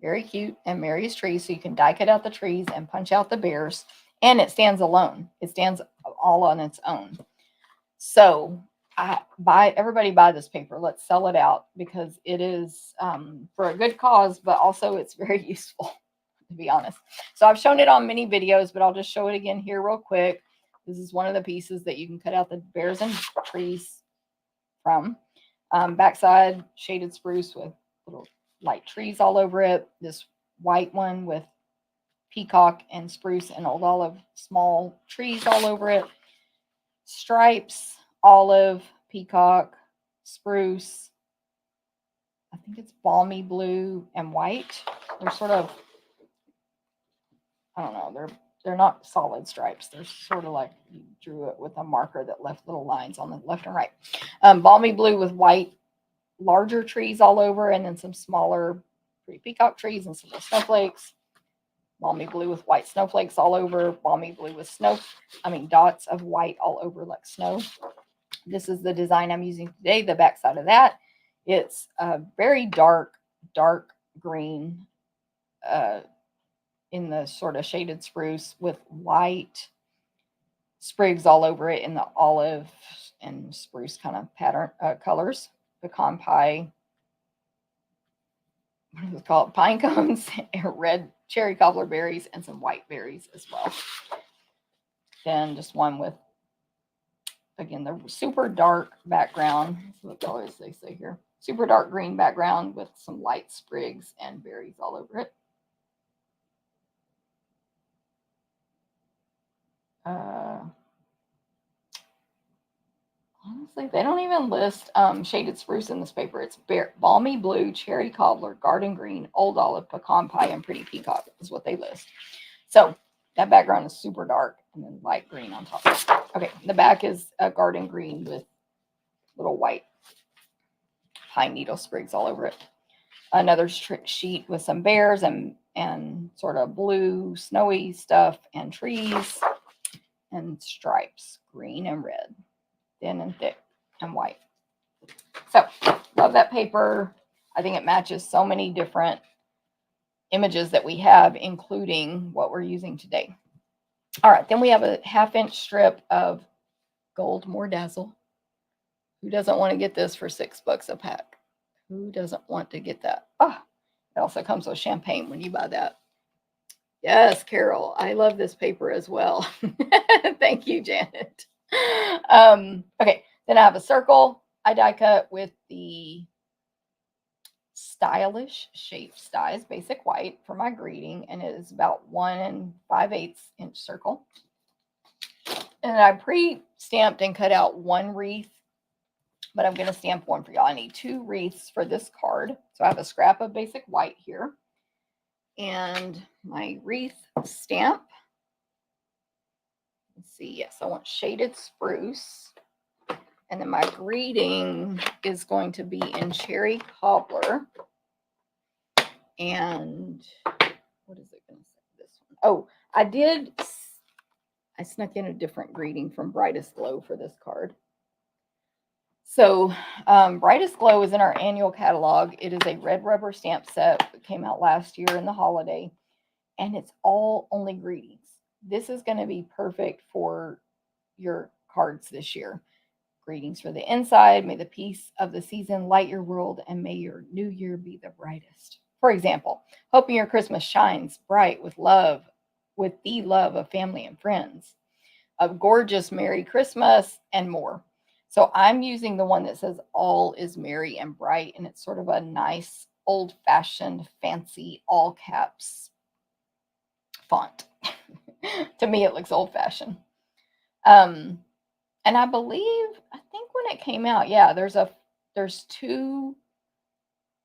and Merriest Trees. So you can die cut out the trees and punch out the bears. And it stands alone. It stands all on its own. So everybody buy this paper. Let's sell it out because it is for a good cause, but also it's very useful, to be honest. So I've shown it on many videos, but I'll just show it again here real quick. This is one of the pieces that you can cut out the bears and trees from. Backside, shaded spruce with little light trees all over it. This white one with peacock and spruce and old olive, small trees all over it. Stripes, olive, peacock, spruce. I think it's balmy blue and white. They're sort of, I don't know, they're not solid stripes. They're sort of like you drew it with a marker that left little lines on the left and right. Balmy blue with white, larger trees all over, and then some smaller pretty peacock trees and some snowflakes. Balmy blue with white snowflakes all over. Balmy blue with dots of white all over like snow. This is the design I'm using today. The back side of that, it's a very dark green in the sort of shaded spruce with white sprigs all over it in the olive and spruce kind of pattern colors. Pecan pie, what is it called? Pine cones, red cherry cobbler berries, and some white berries as well. Then just one with, again, the super dark background. What colors they say here? super dark green background with some light sprigs and berries all over it. Honestly, they don't even list shaded spruce in this paper. It's balmy blue, cherry cobbler, garden green, old olive, pecan pie, and pretty peacock is what they list. So that background is super dark and then light green on top. Okay, the back is a garden green with little white pine needle sprigs all over it. Another sheet with some bears and sort of blue snowy stuff and trees and stripes, green and red, thin and thick and white. So love that paper. I think it matches so many different images that we have, including what we're using today. All right, then we have a 1/2-inch strip of gold more dazzle. Who doesn't want to get this for $6 a pack? Who doesn't want to get that? Oh, it also comes with champagne when you buy that. Yes, Carol, I love this paper as well. Thank you, Janet. Okay, then I have a circle I die cut with the Stylish Shape Styes Basic White for my greeting, and it is about 1 5/8 inch circle. And I pre-stamped and cut out 1 wreath, but I'm going to stamp 1 for y'all. I need 2 wreaths for this card. So I have a scrap of basic white here and my wreath stamp. Let's see. Yes, I want shaded spruce. And then my greeting is going to be in cherry cobbler. And what is it going to say? This one. Oh, I snuck in a different greeting from Brightest Glow for this card. So Brightest Glow is in our annual catalog. It is a red rubber stamp set that came out last year in the holiday, and it's all only greetings. This is going to be perfect for your cards this year. Greetings for the inside. May the peace of the season light your world, and may your new year be the brightest. For example, hoping your Christmas shines bright with the love of family and friends. A gorgeous Merry Christmas and more. So I'm using the one that says all is merry and bright, and it's sort of a nice old-fashioned fancy all caps font. To me, it looks old-fashioned. And I think when it came out, yeah, there's 2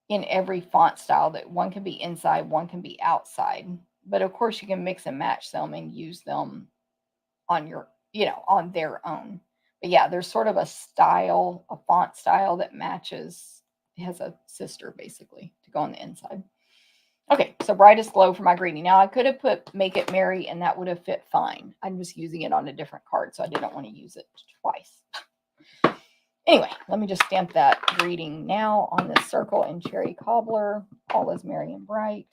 in every font style, that one can be inside, one can be outside. But of course you can mix and match them and use them on your, on their own. But yeah, there's sort of a font style that matches. It has a sister basically to go on the inside. Okay, so Brightest Glow for my greeting. Now I could have put Make It Merry and that would have fit fine. I'm just using it on a different card, so I didn't want to use it twice. Anyway, let me just stamp that greeting now on this circle in cherry cobbler. All is merry and bright.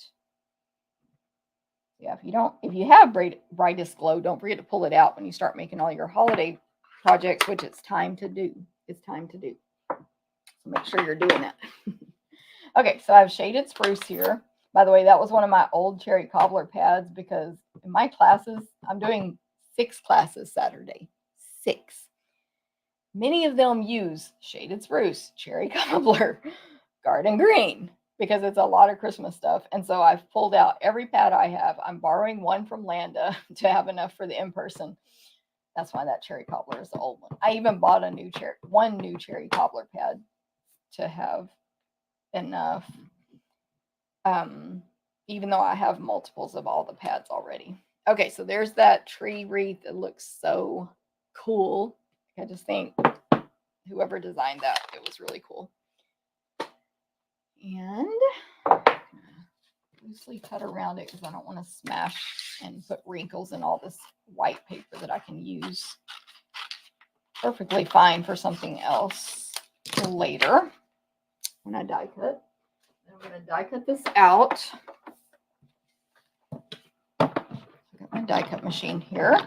Yeah, if you have Brightest Glow, don't forget to pull it out when you start making all your holiday projects, which it's time to do. It's time to do. So make sure you're doing that. Okay, so I have shaded spruce here. By the way, that was one of my old cherry cobbler pads, because in my classes, I'm doing 6 classes Saturday. 6. Many of them use shaded spruce, cherry cobbler, garden green, because it's a lot of Christmas stuff. And so I've pulled out every pad I have. I'm borrowing one from Landa to have enough for the in-person. That's why that cherry cobbler is the old one. I even bought one new cherry cobbler pad to have enough, even though I have multiples of all the pads already. Okay, so there's that tree wreath. It looks so cool. I just think whoever designed that, it was really cool. And loosely cut around it because I don't want to smash and put wrinkles in all this white paper that I can use perfectly fine for something else later when I die cut. I'm going to die cut this out. I've got my die cut machine here.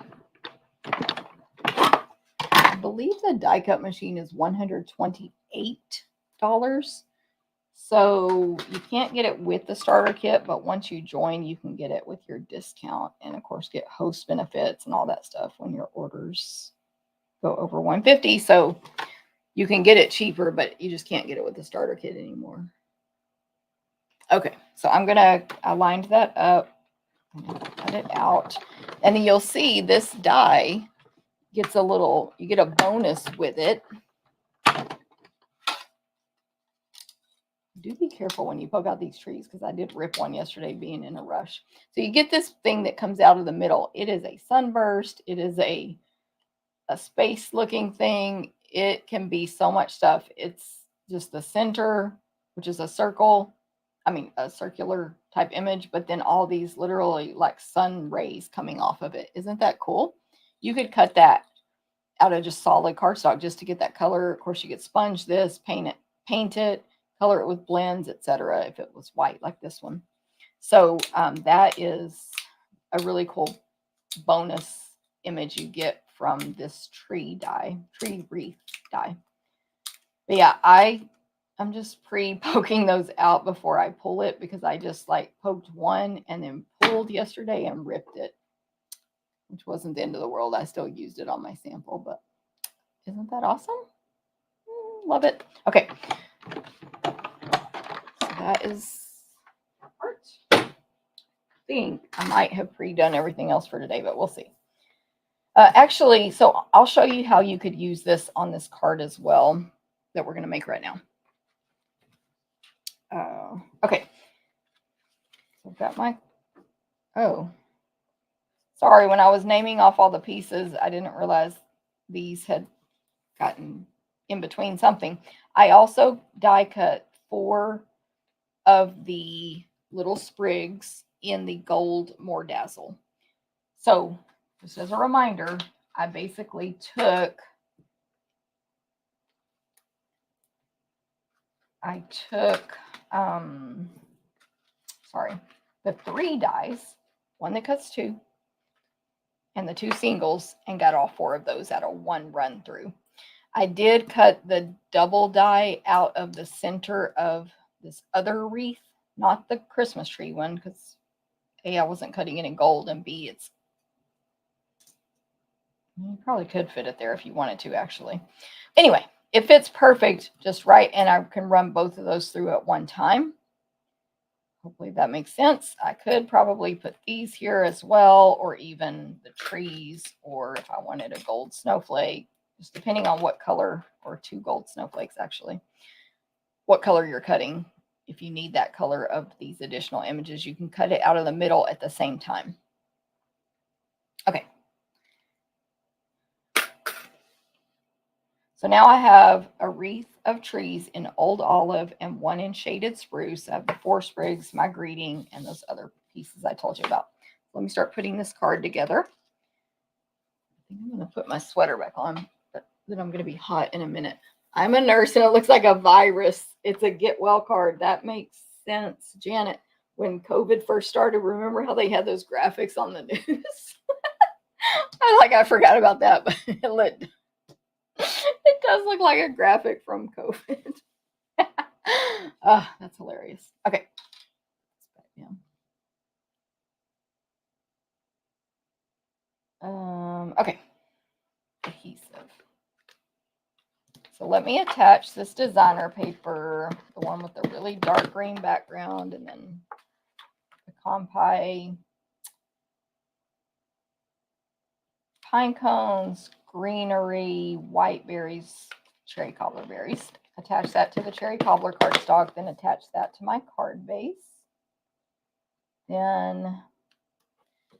I believe the die cut machine is $128. So you can't get it with the starter kit, but once you join, you can get it with your discount and of course get host benefits and all that stuff when your orders go over $150. So You can get it cheaper, but you just can't get it with the starter kit anymore. Okay, so I lined that up, cut it out, and then you'll see this die gets you get a bonus with it. Do be careful when you poke out these trees, because I did rip one yesterday being in a rush. So you get this thing that comes out of the middle. It is a sunburst. It is a space looking thing. It can be so much stuff. It's just the center, which is a circle. I mean, a circular type image, but then all these literally like sun rays coming off of it. Isn't that cool? You could cut that out of just solid cardstock just to get that color. Of course, you could sponge this, paint it, color it with blends, etc. if it was white like this one. So that is a really cool bonus image you get from this tree wreath die. But yeah, I'm just pre-poking those out before I pull it, because I just like poked one and then pulled yesterday and ripped it, which wasn't the end of the world. I still used it on my sample, but isn't that awesome? Love it. Okay. So that is art. I think I might have pre-done everything else for today, but we'll see. Actually, so I'll show you how you could use this on this card as well that we're going to make right now. Okay. So I've got my, sorry, when I was naming off all the pieces, I didn't realize these had gotten in between something. I also die cut 4 of the little sprigs in the gold More Dazzle. So just as a reminder, I basically took the 3 dies, one that cuts 2, and the 2 singles, and got all 4 of those out of one run through. I did cut the double die out of the center of this other wreath, not the Christmas tree one, because A, I wasn't cutting it in gold, and B, you probably could fit it there if you wanted to, actually. Anyway, it fits perfect just right, and I can run both of those through at one time. Hopefully that makes sense. I could probably put these here as well, or even the trees, or if I wanted a gold snowflake, just depending on what color, or 2 gold snowflakes actually, what color you're cutting. If you need that color of these additional images, you can cut it out of the middle at the same time. Okay. So now I have a wreath of trees in old olive and 1 in shaded spruce. I have the 4 sprigs, my greeting, and those other pieces I told you about. Let me start putting this card together. I think I'm going to put my sweater back on, but then I'm going to be hot in a minute. I'm a nurse and it looks like a virus. It's a get well card. That makes sense. Janet, when COVID first started, remember how they had those graphics on the news? I forgot about that, but it does look like a graphic from COVID. Oh, that's hilarious. Okay. Okay. Adhesive. So let me attach this designer paper, the one with the really dark green background, and then the Compai pine cones, greenery, white berries, cherry cobbler berries. Attach that to the cherry cobbler cardstock, then attach that to my card base. Then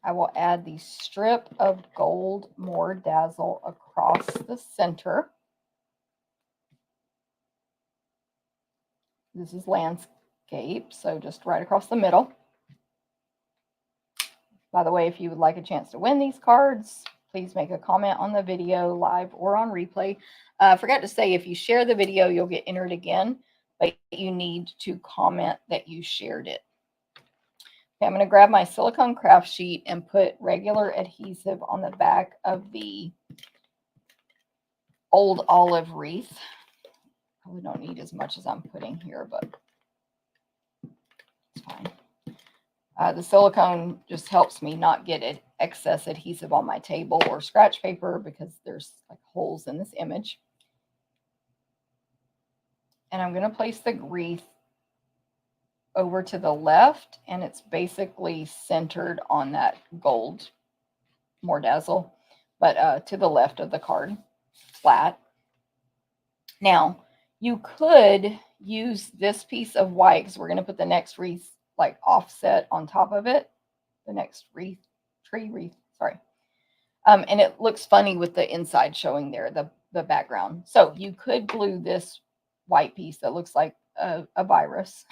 I will add the strip of gold More Dazzle across the center. This is landscape, so just right across the middle. By the way, if you would like a chance to win these cards, please make a comment on the video live or on replay. I forgot to say, if you share the video, you'll get entered again, but you need to comment that you shared it. Okay, I'm going to grab my silicone craft sheet and put regular adhesive on the back of the old olive wreath. Probably don't need as much as I'm putting here, but it's fine. The silicone just helps me not get excess adhesive on my table or scratch paper, because there's like holes in this image. And I'm going to place the wreath over to the left, and it's basically centered on that gold more dazzle, but to the left of the card, flat. Now, you could use this piece of white because we're going to put the next wreath like offset on top of it. The next tree wreath, sorry. And it looks funny with the inside showing there, the background. So you could glue this white piece that looks like a virus.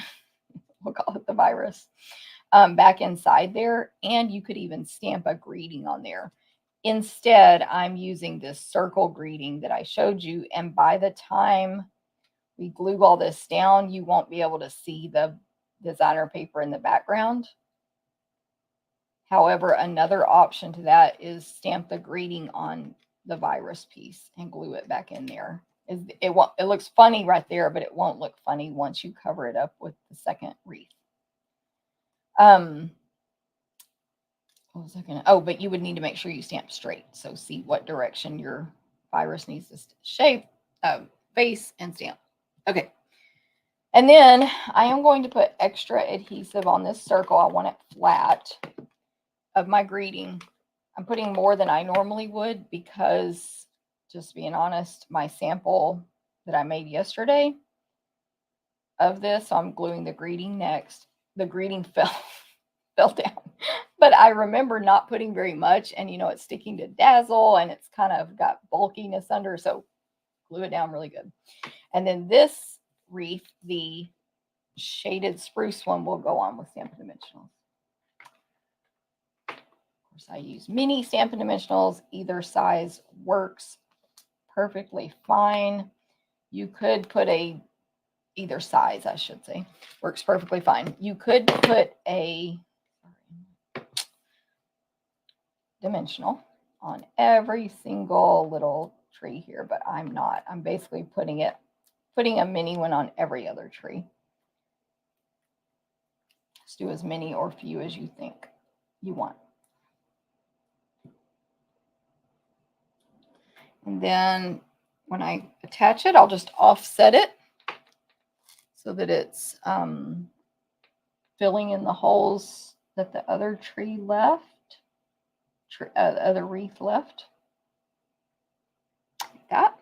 We'll call it the virus, back inside there. And you could even stamp a greeting on there. Instead, I'm using this circle greeting that I showed you. And by the time we glue all this down, you won't be able to see the designer paper in the background. However, another option to that is stamp the greeting on the virus piece and glue it back in there. It looks funny right there, but it won't look funny once you cover it up with the second wreath. What was I gonna? Oh, but you would need to make sure you stamp straight. So see what direction your virus needs to shape, face, and stamp. Okay. And then I am going to put extra adhesive on this circle. I want it flat of my greeting. I'm putting more than I normally would because, just being honest, my sample that I made yesterday of this, so I'm gluing the greeting next. The greeting fell down, but I remember not putting very much, and it's sticking to dazzle, and it's kind of got bulkiness under, so glue it down really good. And then this wreath, the shaded spruce one, will go on with Stampin' Dimensionals. Of course, I use mini Stampin' Dimensionals. Either size works perfectly fine. You could put either size, I should say, works perfectly fine. You could put a dimensional on every single little tree here, but I'm not. I'm basically putting a mini one on every other tree. Just do as many or few as you think you want. And then when I attach it, I'll just offset it so that it's filling in the holes that the other tree left, other wreath left. Like that.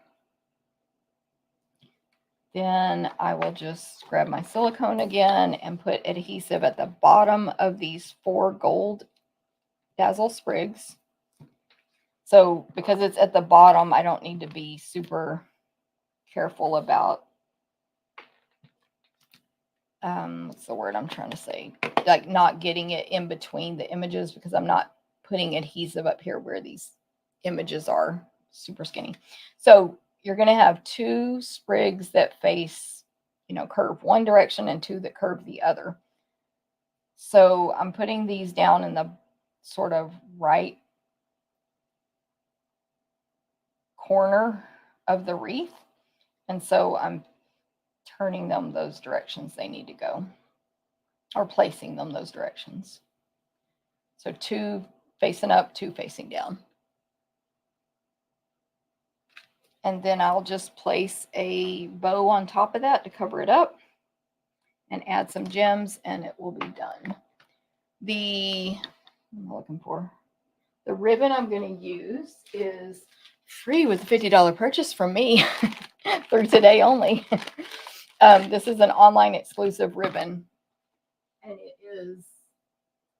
Then I will just grab my silicone again and put adhesive at the bottom of these 4 gold dazzle sprigs. So because it's at the bottom, I don't need to be super careful about, what's the word I'm trying to say? Like not getting it in between the images, because I'm not putting adhesive up here where these images are super skinny. So you're going to have 2 sprigs that face, curve one direction, and 2 that curve the other. So I'm putting these down in the sort of right corner of the wreath. And so I'm turning them those directions they need to go, or placing them those directions. So 2 facing up, 2 facing down. And then I'll just place a bow on top of that to cover it up and add some gems, and it will be done. What am I looking for? The ribbon I'm going to use is free with a $50 purchase from me through today only. This is an online exclusive ribbon, and it is,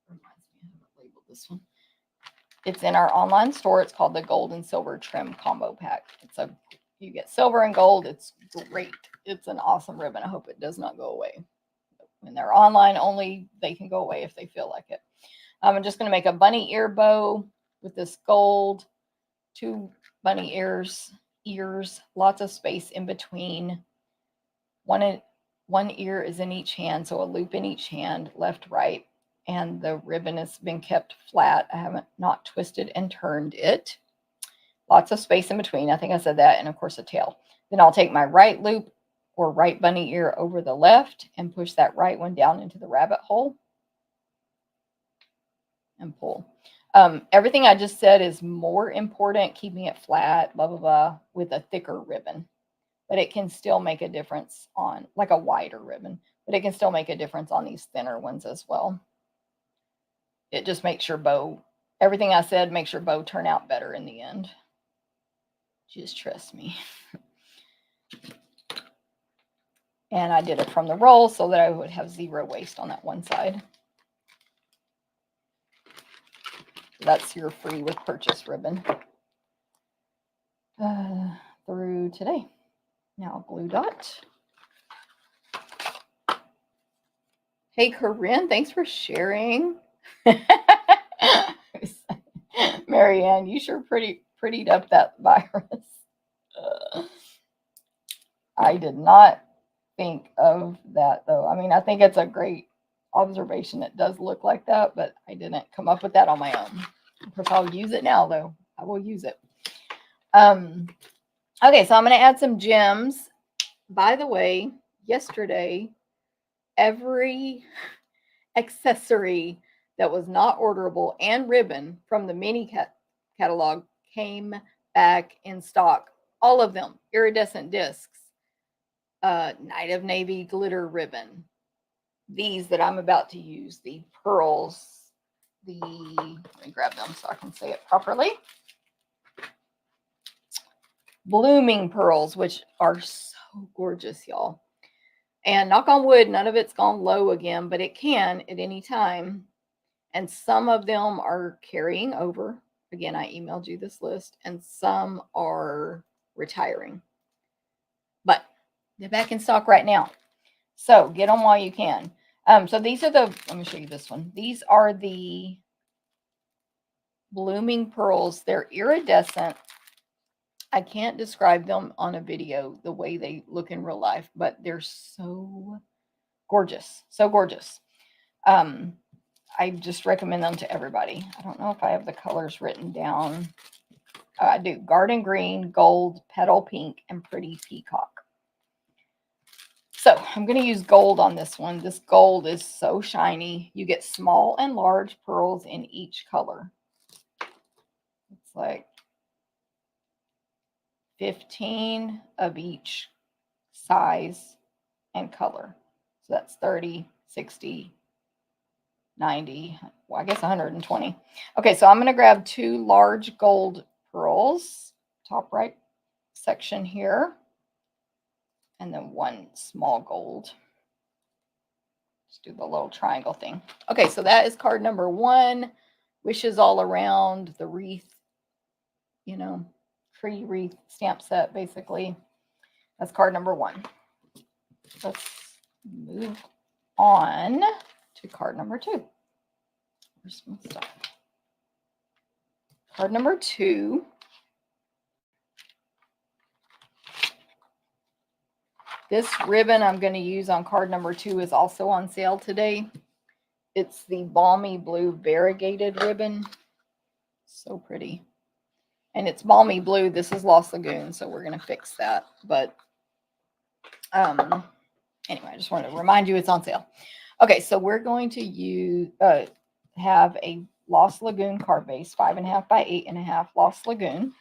reminds me, I haven't labeled this one. It's in our online store. It's called the Gold and Silver Trim Combo Pack. You get silver and gold. It's great. It's an awesome ribbon. I hope it does not go away. When they're online only, they can go away if they feel like it. I'm just going to make a bunny ear bow with this gold, 2 bunny ears, lots of space in between. One ear is in each hand, so a loop in each hand, left, right. And the ribbon has been kept flat. I haven't not twisted and turned it. Lots of space in between. I think I said that. And of course a tail. Then I'll take my right loop or right bunny ear over the left and push that right one down into the rabbit hole and pull. Everything I just said is more important, keeping it flat, blah, blah, blah, with a thicker ribbon. but it can still make a difference on like a wider ribbon, but it can still make a difference on these thinner ones as well. It just makes your bow, everything I said, makes your bow turn out better in the end. Just trust me. And I did it from the roll so that I would have 0 waste on that one side. That's your free with purchase ribbon through today. Now glue dot. Hey Corinne, thanks for sharing. Marianne, you sure prettied up that virus. I did not think of that though. I mean, I think it's a great observation. It does look like that, but I didn't come up with that on my own. Of course, I'll use it now though. I will use it. Okay, so I'm going to add some gems. By the way, yesterday, every accessory that was not orderable and ribbon from the mini catalog came back in stock. All of them. Iridescent discs, Night of Navy glitter ribbon, these that I'm about to use, the pearls, let me grab them so I can say it properly. Blooming pearls, which are so gorgeous, y'all. And knock on wood, none of it's gone low again, but it can at any time. And some of them are carrying over. Again, I emailed you this list, and some are retiring. But they're back in stock right now. So get them while you can. So these are let me show you this one. These are the blooming pearls. They're iridescent. I can't describe them on a video the way they look in real life, but they're so gorgeous. So gorgeous. I just recommend them to everybody. I don't know if I have the colors written down. I do. Garden green, gold, petal pink, and pretty peacock. So I'm going to use gold on this one. This gold is so shiny. You get small and large pearls in each color. It's like 15 of each size and color. So that's 30, 60, 90, well, I guess 120. Okay, so I'm going to grab 2 large gold pearls, top right section here, and then 1 small gold. Just do the little triangle thing. Okay, so that is card number 1. Wishes all around, the wreath, you know, tree wreath stamp set, basically. That's card number 1. Let's move on to card number 2. Where's my stuff? Card number 2. This ribbon I'm going to use on card number 2 is also on sale today. It's the Balmy Blue variegated ribbon. So pretty. And it's Balmy Blue. This is Lost Lagoon, so we're going to fix that. But anyway, I just wanted to remind you it's on sale. Okay, so we're going to use have a Lost Lagoon card base, 5.5 by 8.5 Lost Lagoon.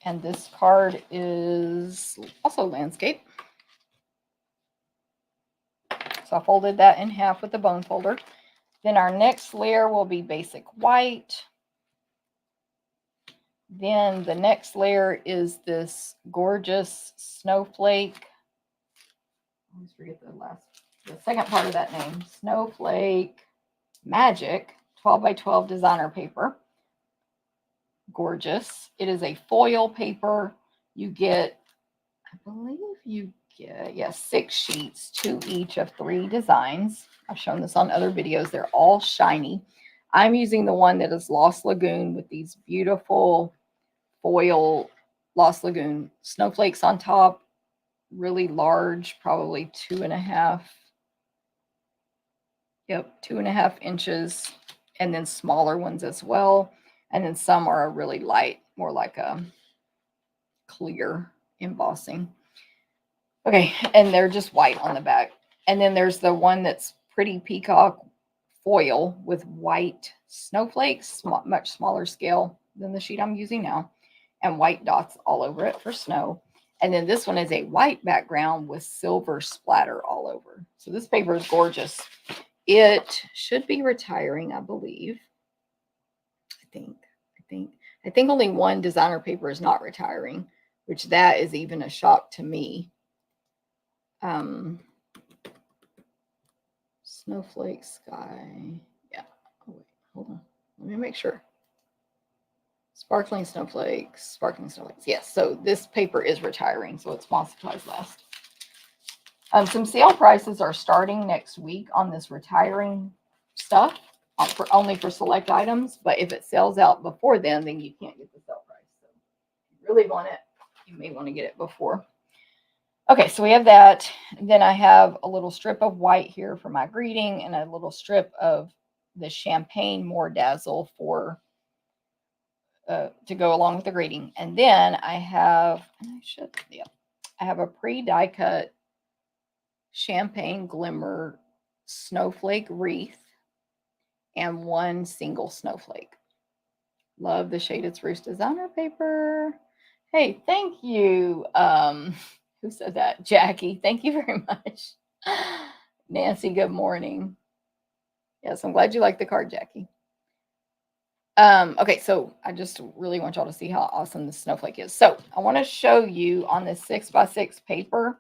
And this card is also landscape. So I folded that in half with the bone folder. Then our next layer will be basic white. Then the next layer is this gorgeous snowflake. I always forget the second part of that name. Snowflake Magic 12 by 12 designer paper. Gorgeous. It is a foil paper. You get, I believe you get, 6 sheets, 2 each of 3 designs. I've shown this on other videos. They're all shiny. I'm using the one that is Lost Lagoon with these beautiful foil Lost Lagoon snowflakes on top. Really large, probably 2.5. Yep, 2.5 inches. And then smaller ones as well. And then some are really light, more like a clear embossing. Okay, and they're just white on the back. And then there's the one that's pretty peacock foil with white snowflakes, much smaller scale. than the sheet I'm using now, and white dots all over it for snow. And then this one is a white background with silver splatter all over. So this paper is gorgeous. It should be retiring, I believe. I think only one designer paper is not retiring, which that is even a shock to me. Snowflake Sky. Yeah. Oh, wait, hold on. Let me make sure. Sparkling snowflakes. Yes, so this paper is retiring, so it's fossilized last. Some sale prices are starting next week on this retiring stuff, only for select items. But if it sells out before then you can't get the sale price. So if you really want it, you may want to get it before. Okay, so we have that. And then I have a little strip of white here for my greeting and a little strip of the champagne more dazzle for to go along with the greeting. And then I have a pre-die cut champagne glimmer snowflake wreath and one single snowflake. Love the Shaded Spruce designer paper. Hey, thank you. Who said that? Jackie. Thank you very much. Nancy, good morning. Yes, I'm glad you like the card, Jackie. Okay, so I just really want y'all to see how awesome the snowflake is. So I want to show you on this 6x6 paper,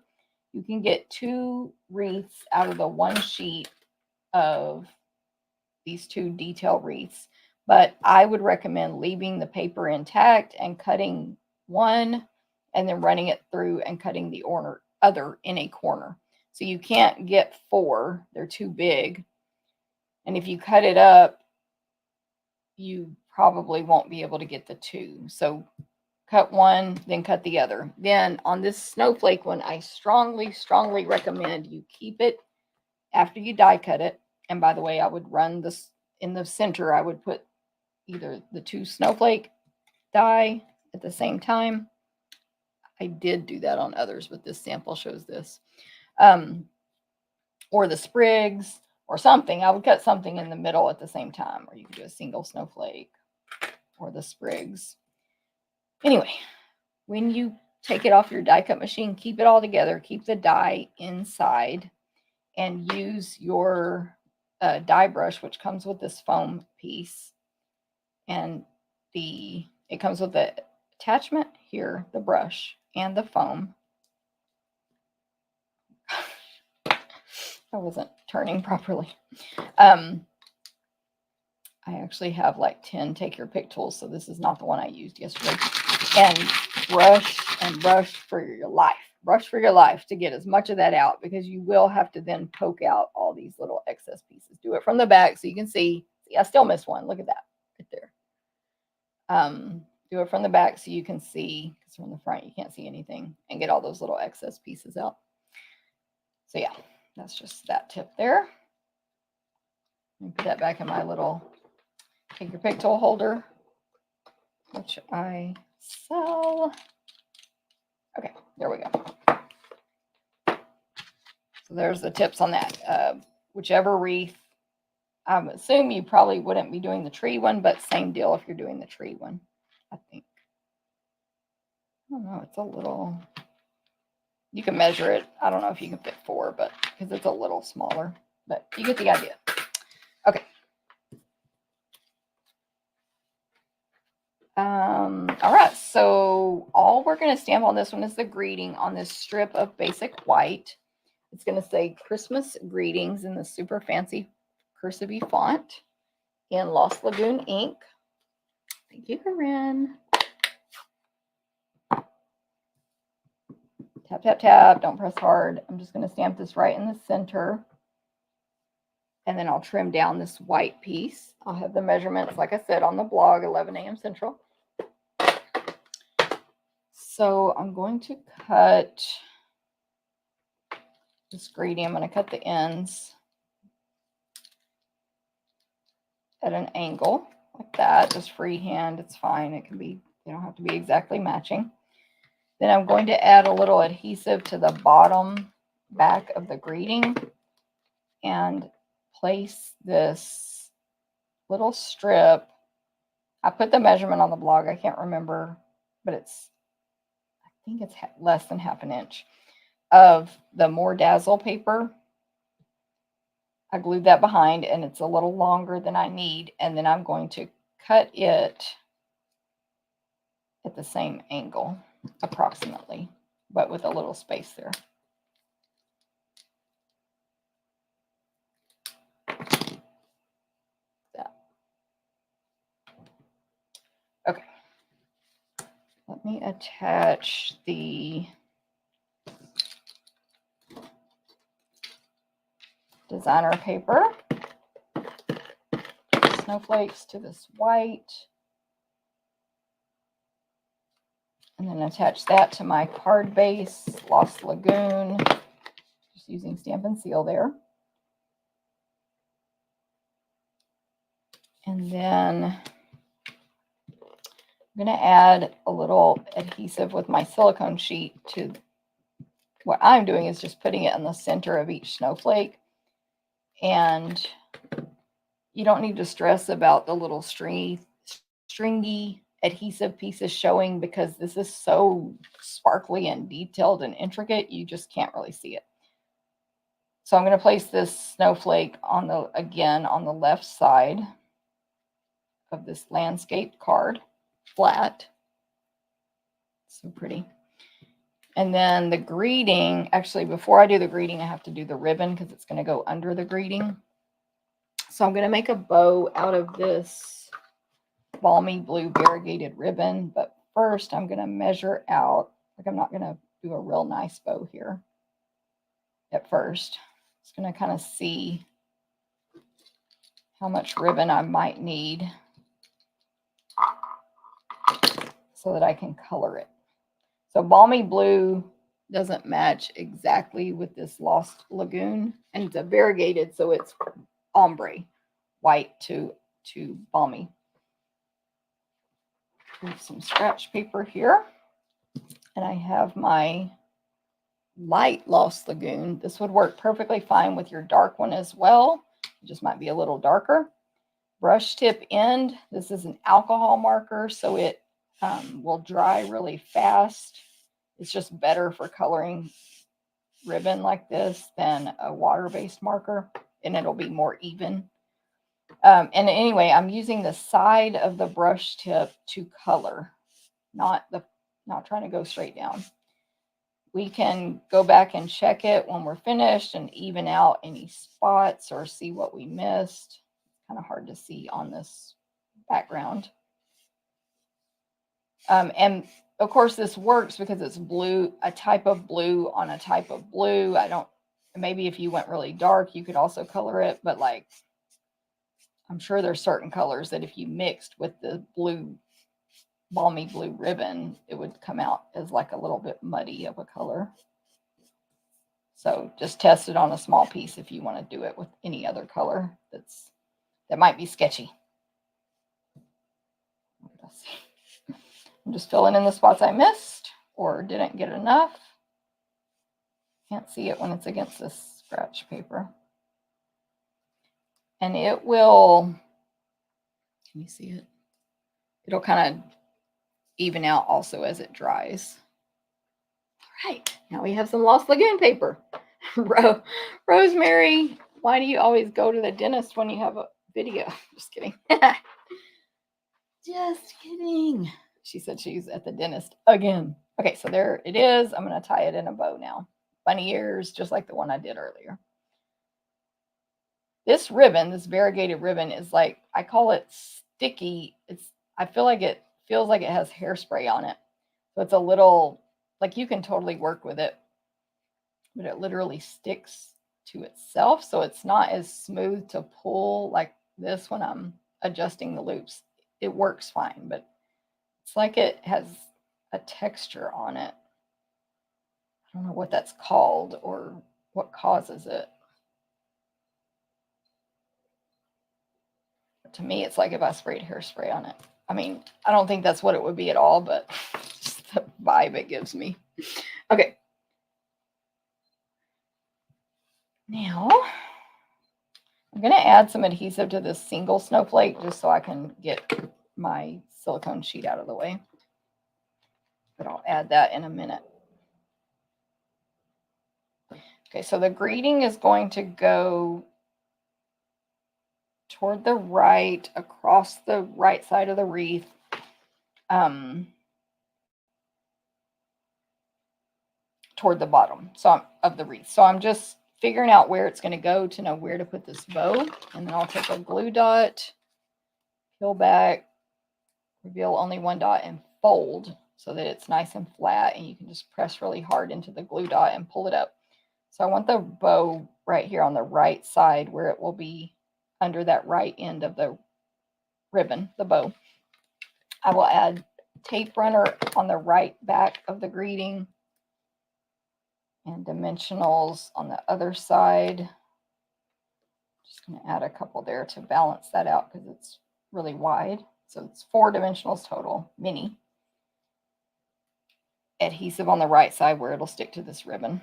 you can get 2 wreaths out of the one sheet of these 2 detail wreaths. But I would recommend leaving the paper intact and cutting one and then running it through and cutting the other in a corner. So you can't get 4, they're too big. And if you cut it up, you probably won't be able to get the 2. So cut one, then cut the other. Then on this snowflake one, I strongly, strongly recommend you keep it after you die cut it. And by the way, I would run this in the center. I would put either the 2 snowflake die at the same time. I did do that on others, but this sample shows this. Or the sprigs or something. I would cut something in the middle at the same time, or you could do a single snowflake or the sprigs. Anyway, when you take it off your die cut machine, keep it all together. Keep the die inside and use your die brush, which comes with this foam piece. And it comes with the attachment here, the brush and the foam. I wasn't turning properly. I actually have like 10 take your pick tools, so this is not the one I used yesterday. And brush for your life. Brush for your life to get as much of that out, because you will have to then poke out all these little excess pieces. Do it from the back so you can see. See, I still missed one. Look at that right there. Do it from the back so you can see, because from the front you can't see anything, and get all those little excess pieces out. So yeah, that's just that tip there. Let me put that back in my little take your pick tool holder, which I sell. Okay, there we go. So there's the tips on that. Whichever wreath, I assume you probably wouldn't be doing the tree one, but same deal if you're doing the tree one, I think. I don't know, it's a little, you can measure it. I don't know if you can fit 4, but because it's a little smaller, but you get the idea. Okay. All right, so all we're going to stamp on this one is the greeting on this strip of basic white. It's going to say Christmas greetings in the super fancy cursive font in Lost Lagoon ink. Thank you, Corinne. Tap, tap, tap. Don't press hard. I'm just going to stamp this right in the center. And then I'll trim down this white piece. I'll have the measurements, like I said, on the blog, 11 a.m. Central. So I'm going to cut this greeting. I'm going to cut the ends at an angle like that. Just freehand. It's fine. It can be, they don't have to be exactly matching. Then I'm going to add a little adhesive to the bottom back of the greeting and place this little strip. I put the measurement on the blog. I can't remember, but I think it's less than half an inch of the More Dazzle paper. I glued that behind, and it's a little longer than I need. And then I'm going to cut it at the same angle, approximately, but with a little space there. Okay. Let me attach the designer paper, snowflakes to this white, and then attach that to my card base, Lost Lagoon, just using Stampin' Seal there. And then I'm going to add a little adhesive with my silicone sheet to what I'm doing is just putting it in the center of each snowflake. And you don't need to stress about the little stringy adhesive pieces showing, because this is so sparkly and detailed and intricate, you just can't really see it. So I'm going to place this snowflake on the left side of this landscape card, flat. So pretty. And then the greeting, actually, before I do the greeting, I have to do the ribbon because it's going to go under the greeting. So I'm going to make a bow out of this balmy blue variegated ribbon. But first, I'm going to measure out, like I'm not going to do a real nice bow here at first. Just going to kind of see how much ribbon I might need so that I can color it. So balmy blue doesn't match exactly with this Lost Lagoon, and it's a variegated, so it's ombre, white to balmy. With some scratch paper here, and I have my light Lost Lagoon. This would work perfectly fine with your dark one as well. It just might be a little darker. Brush tip end. This is an alcohol marker, so it will dry really fast. It's just better for coloring ribbon like this than a water-based marker, and it'll be more even. And anyway, I'm using the side of the brush tip to color, not trying to go straight down. We can go back and check it when we're finished and even out any spots or see what we missed. It's kind of hard to see on this background. And of course, this works because it's blue, a type of blue on a type of blue. Maybe if you went really dark, you could also color it, but like, I'm sure there's certain colors that if you mixed with the blue, balmy blue ribbon, it would come out as like a little bit muddy of a color. So just test it on a small piece if you want to do it with any other color that might be sketchy. Let's see. I'm just filling in the spots I missed or didn't get enough. Can't see it when it's against this scratch paper. And it will, can you see it? It'll kind of even out also as it dries. All right, now we have some Lost Lagoon paper. Rosemary, why do you always go to the dentist when you have a video? Just kidding. Just kidding. She said she's at the dentist again. Okay, so there it is. I'm going to tie it in a bow now. Bunny ears, just like the one I did earlier. This ribbon, this variegated ribbon, is like, I call it sticky. I feel like it feels like it has hairspray on it. So it's a little, like you can totally work with it, but it literally sticks to itself. So it's not as smooth to pull like this when I'm adjusting the loops. It works fine, but it's like it has a texture on it. I don't know what that's called or what causes it. But to me, it's like if I sprayed hairspray on it. I mean, I don't think that's what it would be at all, but just the vibe it gives me. Okay. Now, I'm going to add some adhesive to this single snowflake just so I can get my silicone sheet out of the way. But I'll add that in a minute. Okay, so the greeting is going to go toward the right, across the right side of the wreath. Toward the bottom of the wreath. So I'm just figuring out where it's going to go to know where to put this bow. And then I'll take a glue dot, peel back, reveal only one dot, and fold so that it's nice and flat. And you can just press really hard into the glue dot and pull it up. So I want the bow right here on the right side where it will be under that right end of the ribbon, the bow. I will add tape runner on the right back of the greeting and dimensionals on the other side. Just going to add a couple there to balance that out because it's really wide. So it's 4 dimensionals total, mini. Adhesive on the right side where it'll stick to this ribbon.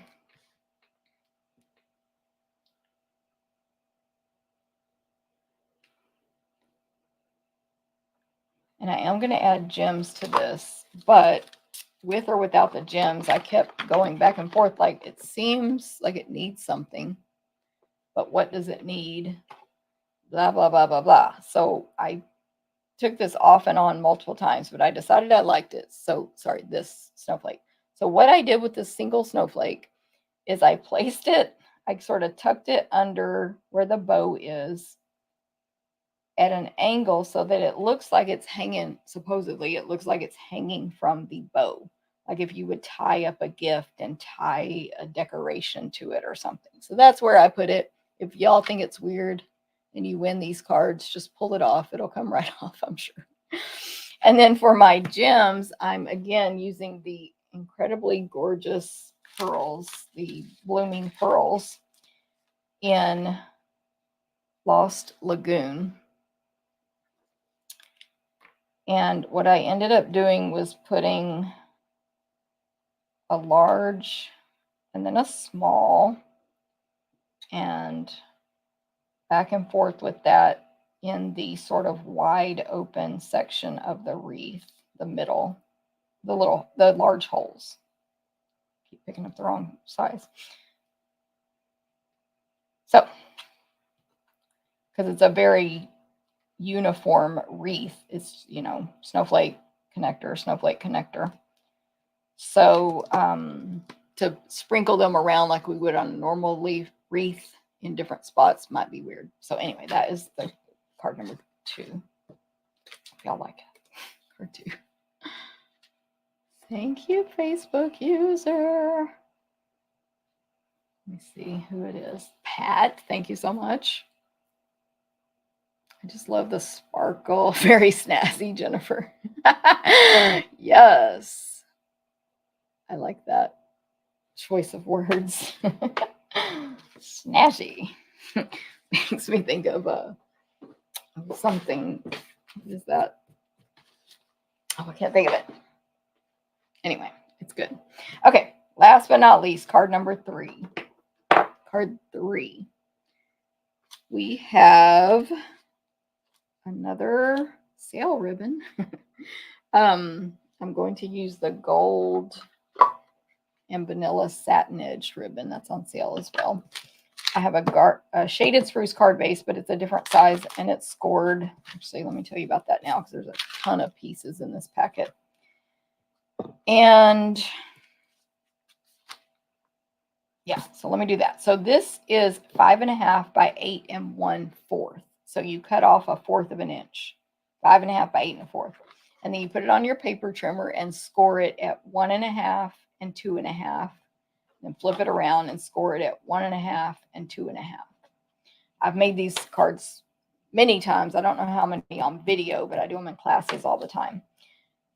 And I am going to add gems to this, but with or without the gems, I kept going back and forth. Like, it seems like it needs something, but what does it need? Blah, blah, blah, blah, blah. So I took this off and on multiple times, but I decided I liked it. So, sorry, this snowflake. So what I did with this single snowflake is I placed it, I sort of tucked it under where the bow is at an angle so that it looks like it's hanging, supposedly it looks like it's hanging from the bow. Like if you would tie up a gift and tie a decoration to it or something. So that's where I put it. If y'all think it's weird and you win these cards, just pull it off. It'll come right off, I'm sure. And then for my gems, I'm again using the incredibly gorgeous pearls, the blooming pearls in Lost Lagoon. And what I ended up doing was putting a large and then a small and back and forth with that in the sort of wide open section of the wreath, the middle, the large holes. Keep picking up the wrong size. So, because it's a very uniform wreath, it's, you know, snowflake connector. So to sprinkle them around like we would on a normal wreath in different spots might be weird. So anyway, that is the card number 2. Hope y'all like it. Card 2. Thank you, Facebook user. Let me see who it is. Pat, thank you so much. I just love the sparkle. Very snazzy, Jennifer. Yes. I like that choice of words. Snazzy. Makes me think of something. What is that? Oh, I can't think of it. Anyway, it's good. Okay, last but not least, card number 3. Card 3. We have another sale ribbon. I'm going to use the gold and vanilla satin edge ribbon that's on sale as well. I have a shaded spruce card base, but it's a different size and it's scored. Actually, let me tell you about that now because there's a ton of pieces in this packet. And yeah, so let me do that. So this is 5.5 by 8 1/4. So you cut off 1/4 of an inch, 5.5 by 8 1/4. And then you put it on your paper trimmer and score it at 1.5 and 2.5. Then flip it around and score it at 1.5 and 2.5. I've made these cards many times. I don't know how many on video, but I do them in classes all the time.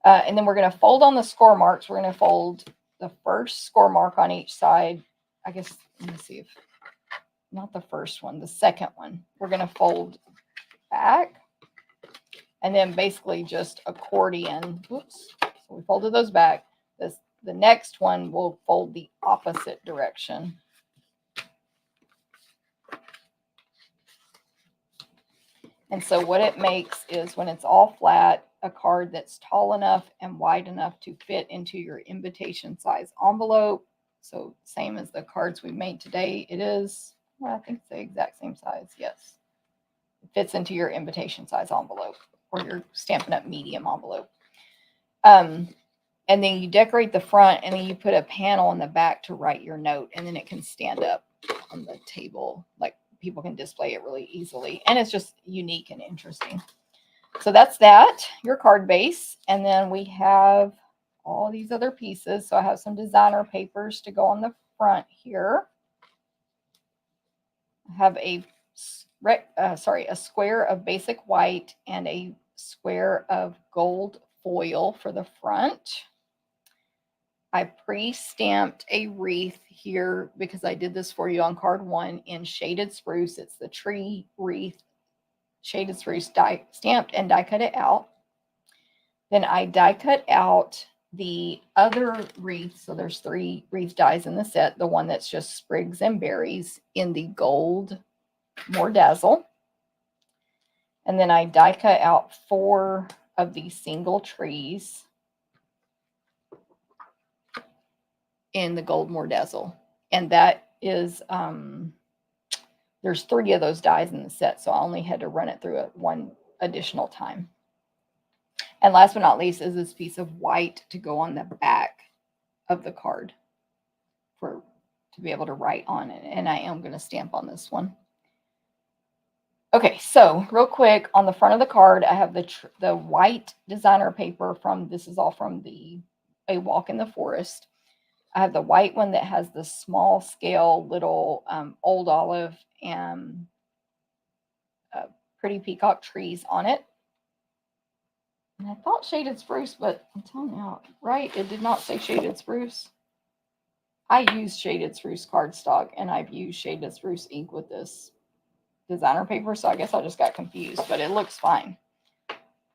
And then we're going to fold on the score marks. We're going to fold the first score mark on each side. I guess, let me see if, not the first one, the second one. We're going to fold back and then basically just accordion. Oops. So we folded those back. The next one will fold the opposite direction. And so what it makes is when it's all flat, a card that's tall enough and wide enough to fit into your invitation size envelope. So same as the cards we made today. It is, well, I think it's the exact same size. Yes. It fits into your invitation size envelope or your Stampin' Up! Medium envelope. And then you decorate the front and then you put a panel in the back to write your note, and then it can stand up on the table. Like people can display it really easily. And it's just unique and interesting. So that's that, your card base. And then we have all these other pieces. So I have some designer papers to go on the front here. I have a square of basic white and a square of gold foil for the front. I pre-stamped a wreath here because I did this for you on card 1 in shaded spruce. It's the tree wreath, shaded spruce, stamped and die cut it out. Then I die cut out the other wreath. So there's 3 wreath dies in the set. The one that's just sprigs and berries in the gold More Dazzle. And then I die cut out 4 of these single trees in the gold More Dazzle. And that is, there's 3 of those dies in the set. So I only had to run it through it 1 additional time. And last but not least is this piece of white to go on the back of the card to be able to write on it. And I am going to stamp on this one. Okay, so real quick, on the front of the card, I have the white designer paper from, this is all from A Walk in the Forest. I have the white one that has the small scale little old olive and pretty peacock trees on it. And I thought shaded spruce, but I'm telling you now, right? It did not say shaded spruce. I use shaded spruce cardstock, and I've used shaded spruce ink with this designer paper, so I guess I just got confused, but it looks fine.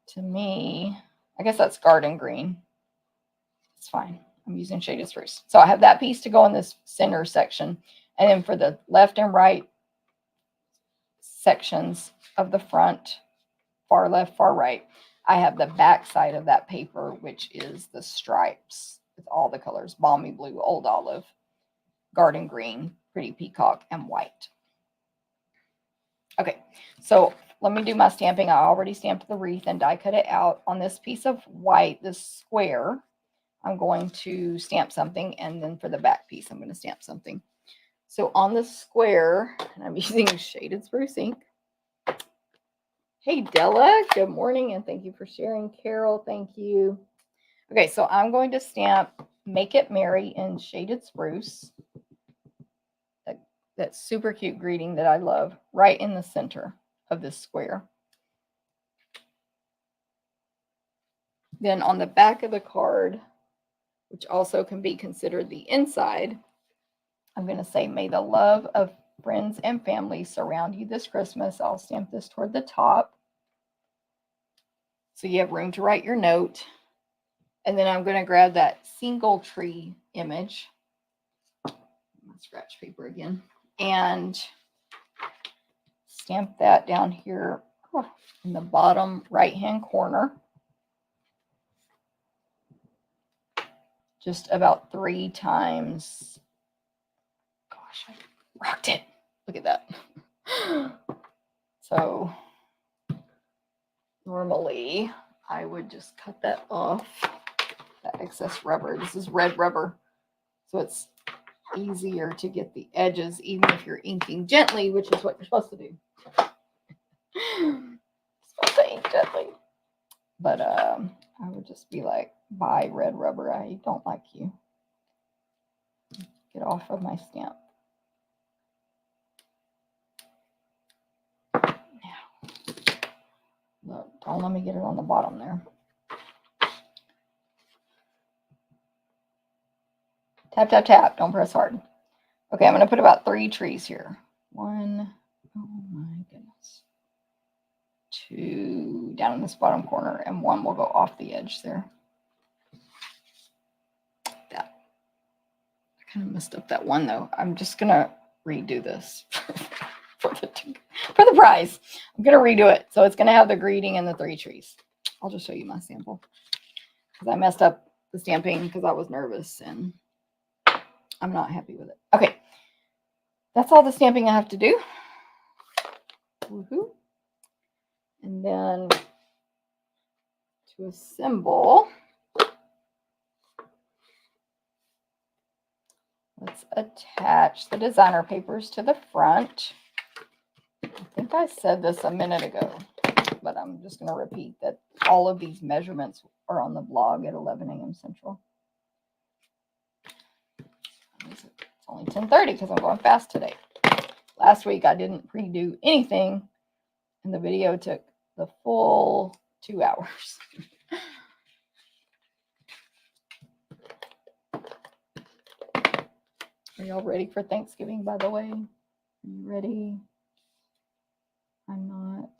To me, I guess that's garden green. It's fine. I'm using shaded spruce. So I have that piece to go in this center section. And then for the left and right sections of the front, far left, far right, I have the back side of that paper, which is the stripes with all the colors: balmy blue, old olive, garden green, pretty peacock, and white. Okay, so let me do my stamping. I already stamped the wreath and die cut it out. On this piece of white, this square, I'm going to stamp something, and then for the back piece, I'm going to stamp something. So on the square, and I'm using shaded spruce ink. Hey, Della, good morning, and thank you for sharing. Carol, thank you. Okay, so I'm going to stamp Make It Merry in shaded spruce. That super cute greeting that I love, right in the center of this square. Then on the back of the card, which also can be considered the inside, I'm going to say, may the love of friends and family surround you this Christmas. I'll stamp this toward the top, so you have room to write your note. And then I'm going to grab that single tree image, my scratch paper again, and stamp that down here in the bottom right hand corner, just about 3 times. Gosh, I rocked it. Look at that. So normally I would just cut that off, that excess rubber. This is red rubber, so it's easier to get the edges, even if you're inking gently, which is what you're supposed to do. Supposed to ink gently. But I would just be like, bye, red rubber. I don't like you. Get off of my stamp. Now, look, don't let me get it on the bottom there. Tap, tap, tap. Don't press hard. Okay, I'm going to put about 3 trees here. 1, oh my goodness. 2 down in this bottom corner, and 1 will go off the edge there. That. I kind of messed up that one, though. I'm just going to redo this. for the prize. I'm going to redo it. So it's going to have the greeting and the 3 trees. I'll just show you my sample because I messed up the stamping because I was nervous and I'm not happy with it. Okay. That's all the stamping I have to do. Woohoo. And then to assemble, let's attach the designer papers to the front. I think I said this a minute ago, but I'm just going to repeat that all of these measurements are on the blog at 11 a.m. Central. It's only 10:30 because I'm going fast today. Last week I didn't pre-do anything, and the video took the full 2 hours. Are y'all ready for Thanksgiving, by the way? Are you ready? I'm not.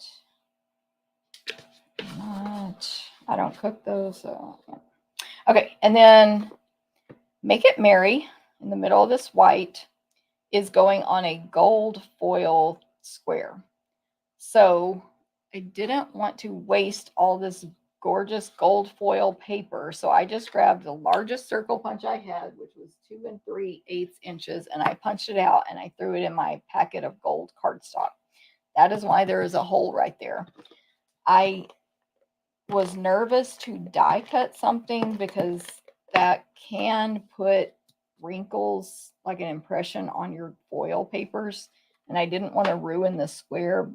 I don't cook those, so yeah. Okay, and then Make It Merry in the middle of this white is going on a gold foil square. So I didn't want to waste all this gorgeous gold foil paper, so I just grabbed the largest circle punch I had, which was 2 3/8 inches, and I punched it out and I threw it in my packet of gold cardstock. That is why there is a hole right there. I was nervous to die cut something because that can put wrinkles, like an impression, on your foil papers, and I didn't want to ruin the square.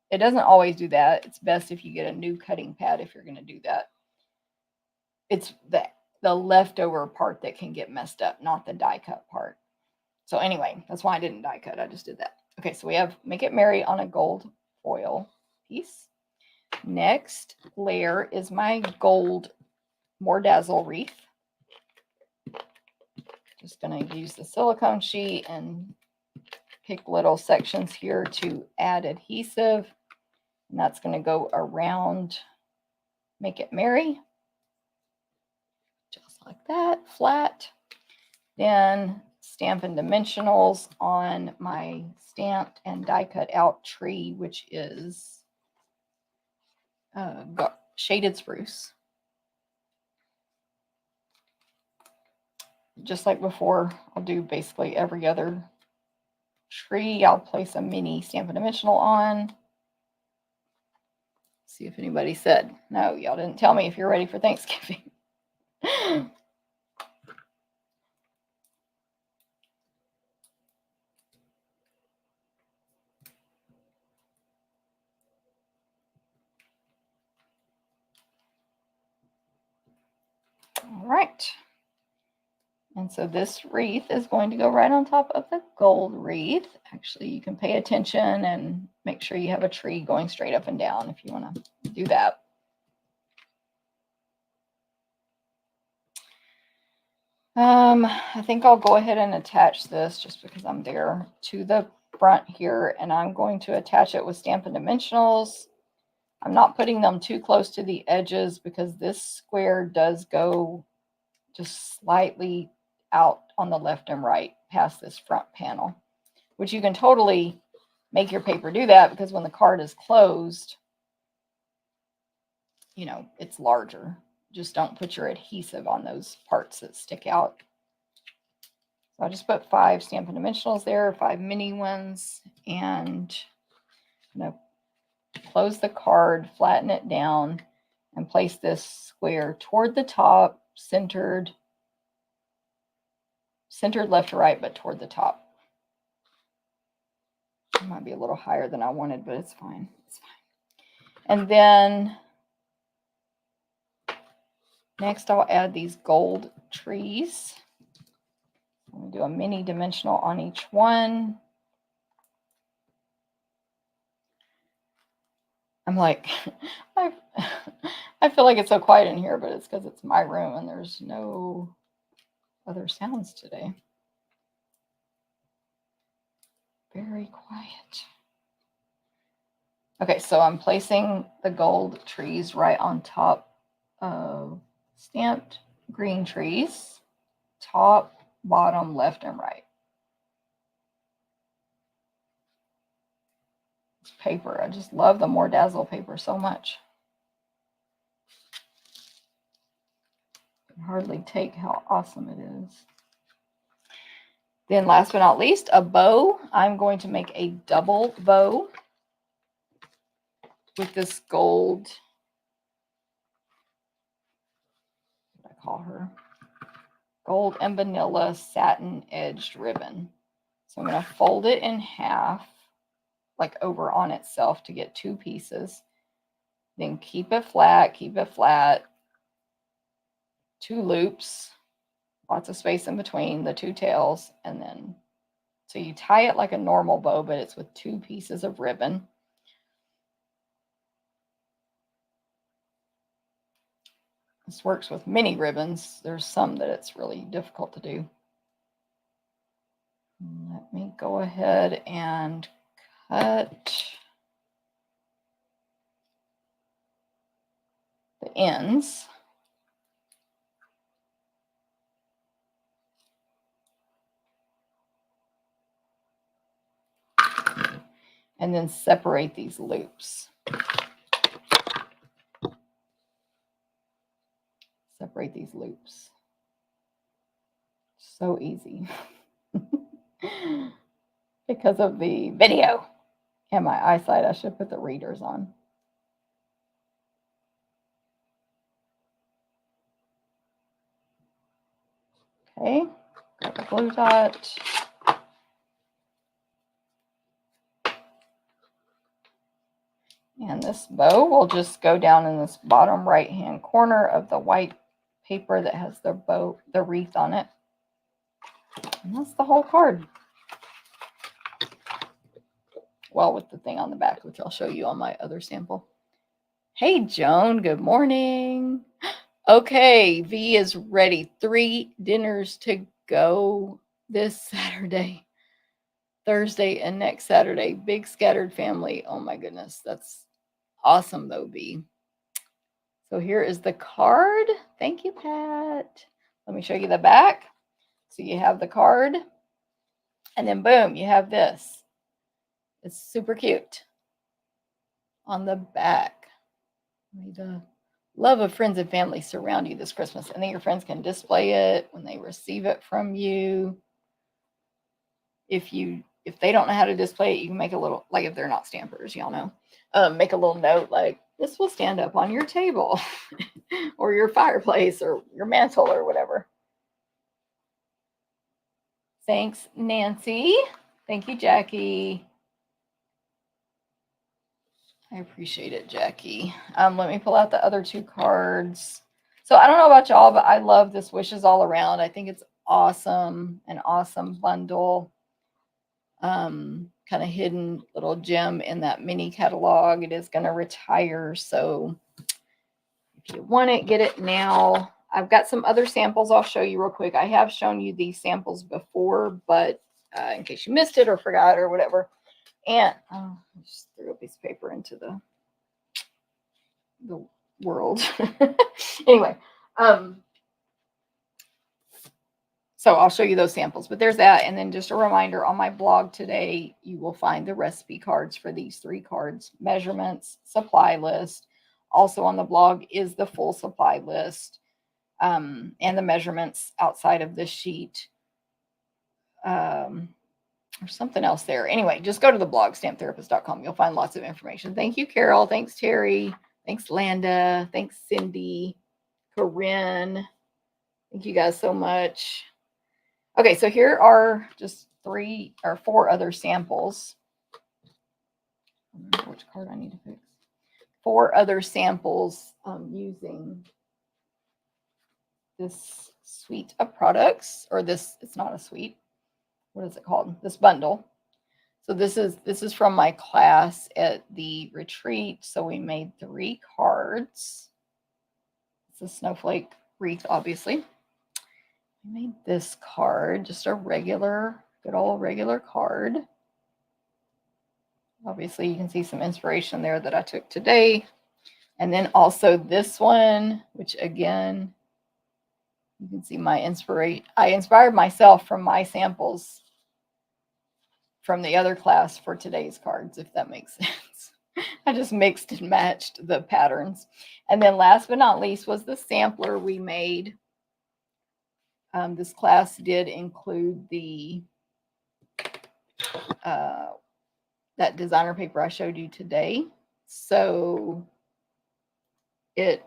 It doesn't always do that. It's best if you get a new cutting pad if you're going to do that. It's the leftover part that can get messed up, not the die cut part. So anyway, that's why I didn't die cut. I just did that. Okay, so we have Make It Merry on a gold foil piece. Next layer is my gold More Dazzle wreath. Just going to use the silicone sheet and pick little sections here to add adhesive. And that's going to go around Make It Merry. Just like that, flat. Then Stampin' Dimensionals on my stamped and die cut out tree, which is Shaded Spruce. Just like before, I'll do basically every other tree. I'll place a mini Stampin' Dimensional on. See if anybody said, no, y'all didn't tell me if you're ready for Thanksgiving. All right. And so this wreath is going to go right on top of the gold wreath. Actually, you can pay attention and make sure you have a tree going straight up and down if you want to do that. I think I'll go ahead and attach this just because I'm there to the front here, and I'm going to attach it with Stampin' Dimensionals. I'm not putting them too close to the edges because this square does go just slightly out on the left and right past this front panel, which you can totally make your paper do that because when the card is closed, you know, it's larger. Just don't put your adhesive on those parts that stick out. So I just put 5 Stampin' Dimensionals there, 5 mini ones, and I'm going to close the card, flatten it down, and place this square toward the top, centered left to right, but toward the top. It might be a little higher than I wanted, but it's fine. It's fine. And then next I'll add these gold trees. I'm going to do a mini dimensional on each one. I'm like, I feel like it's so quiet in here, but it's because it's my room and there's no other sounds today. Very quiet. Okay, so I'm placing the gold trees right on top of stamped green trees, top, bottom, left, and right. paper. I just love the More Dazzle paper so much. I can hardly take how awesome it is. Then last but not least, a bow. I'm going to make a double bow with this gold, what do I call her? Gold and vanilla satin edged ribbon. So I'm going to fold it in half, like over on itself to get 2 pieces. Then keep it flat, 2 loops, lots of space in between the 2 tails, and then, so you tie it like a normal bow, but it's with 2 pieces of ribbon. This works with mini ribbons. There's some that it's really difficult to do. Let me go ahead and cut the ends. And then separate these loops. Separate these loops. So easy. Because of the video and my eyesight, I should put the readers on. Okay, got the glue dot. And this bow will just go down in this bottom right-hand corner of the white paper that has the bow, the wreath on it. And that's the whole card. Well, with the thing on the back, which I'll show you on my other sample. Hey, Joan, good morning. Okay, V is ready. 3 dinners to go this Saturday, Thursday, and next Saturday. Big scattered family. Oh my goodness, that's awesome though, V. So here is the card. Thank you, Pat. Let me show you the back. So you have the card, and then boom, you have this. It's super cute on the back. May the love of friends and family surround you this Christmas. And then your friends can display it when they receive it from you. If they don't know how to display it, you can make a little, like if they're not stampers, y'all know, make a little note like, this will stand up on your table or your fireplace or your mantle or whatever. Thanks, Nancy. Thank you, Jackie. I appreciate it, Jackie. Let me pull out the other 2 cards. So I don't know about y'all, but I love this Wishes All Around. I think it's awesome, an awesome bundle. Kind of hidden little gem in that mini catalog. It is going to retire, so if you want it, get it now. I've got some other samples I'll show you real quick. I have shown you these samples before, but in case you missed it or forgot or whatever. And I just threw a piece of paper into the world. Anyway, so I'll show you those samples, but there's that. And then just a reminder, on my blog today, you will find the recipe cards for these 3 cards, measurements, supply list. Also on the blog is the full supply list, and the measurements outside of this sheet. Or something else there. Anyway, just go to the blog, stamptherapist.com. You'll find lots of information. Thank you, Carol. Thanks, Terry. Thanks, Landa. Thanks, Cindy. Corinne. Thank you guys so much. Okay, so here are just 3 or 4 other samples. I don't remember which card I need to fix. 4 other samples using this suite of products, or this, it's not a suite. What is it called? This bundle. So this is from my class at the retreat. So we made 3 cards. It's a snowflake wreath, obviously. I made this card, just a regular, good old regular card. Obviously, you can see some inspiration there that I took today. And then also this one, which again, you can see my inspiration. I inspired myself from my samples from the other class for today's cards, if that makes sense. I just mixed and matched the patterns. And then last but not least was the sampler we made. This class did include the that designer paper I showed you today. So it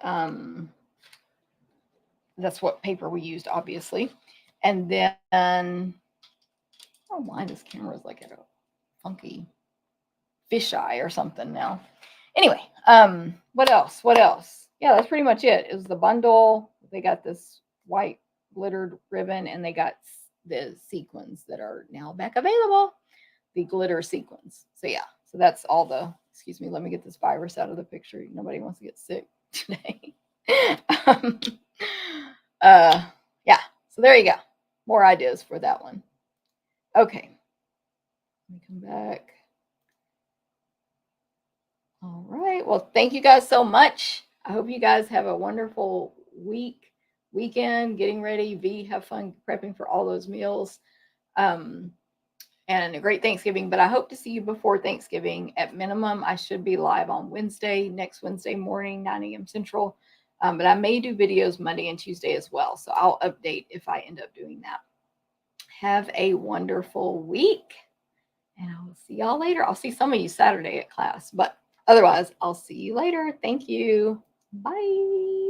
that's what paper we used, obviously. And then, oh my, this camera is like at a funky fisheye or something now. Anyway, what else? What else? Yeah, that's pretty much it. It was the bundle. They got this white glittered ribbon, and they got the sequins that are now back available. The glitter sequins. So yeah, so that's all the. Excuse me. Let me get this virus out of the picture. Nobody wants to get sick today. Yeah. So there you go. More ideas for that one. Okay. Let me come back. All right. Well, thank you guys so much. I hope you guys have a wonderful weekend, getting ready. V, have fun prepping for all those meals. And a great Thanksgiving. But I hope to see you before Thanksgiving. At minimum, I should be live on next Wednesday morning, 9 a.m. Central. But I may do videos Monday and Tuesday as well. So I'll update if I end up doing that. Have a wonderful week. And I will see y'all later. I'll see some of you Saturday at class. But otherwise, I'll see you later. Thank you. Bye.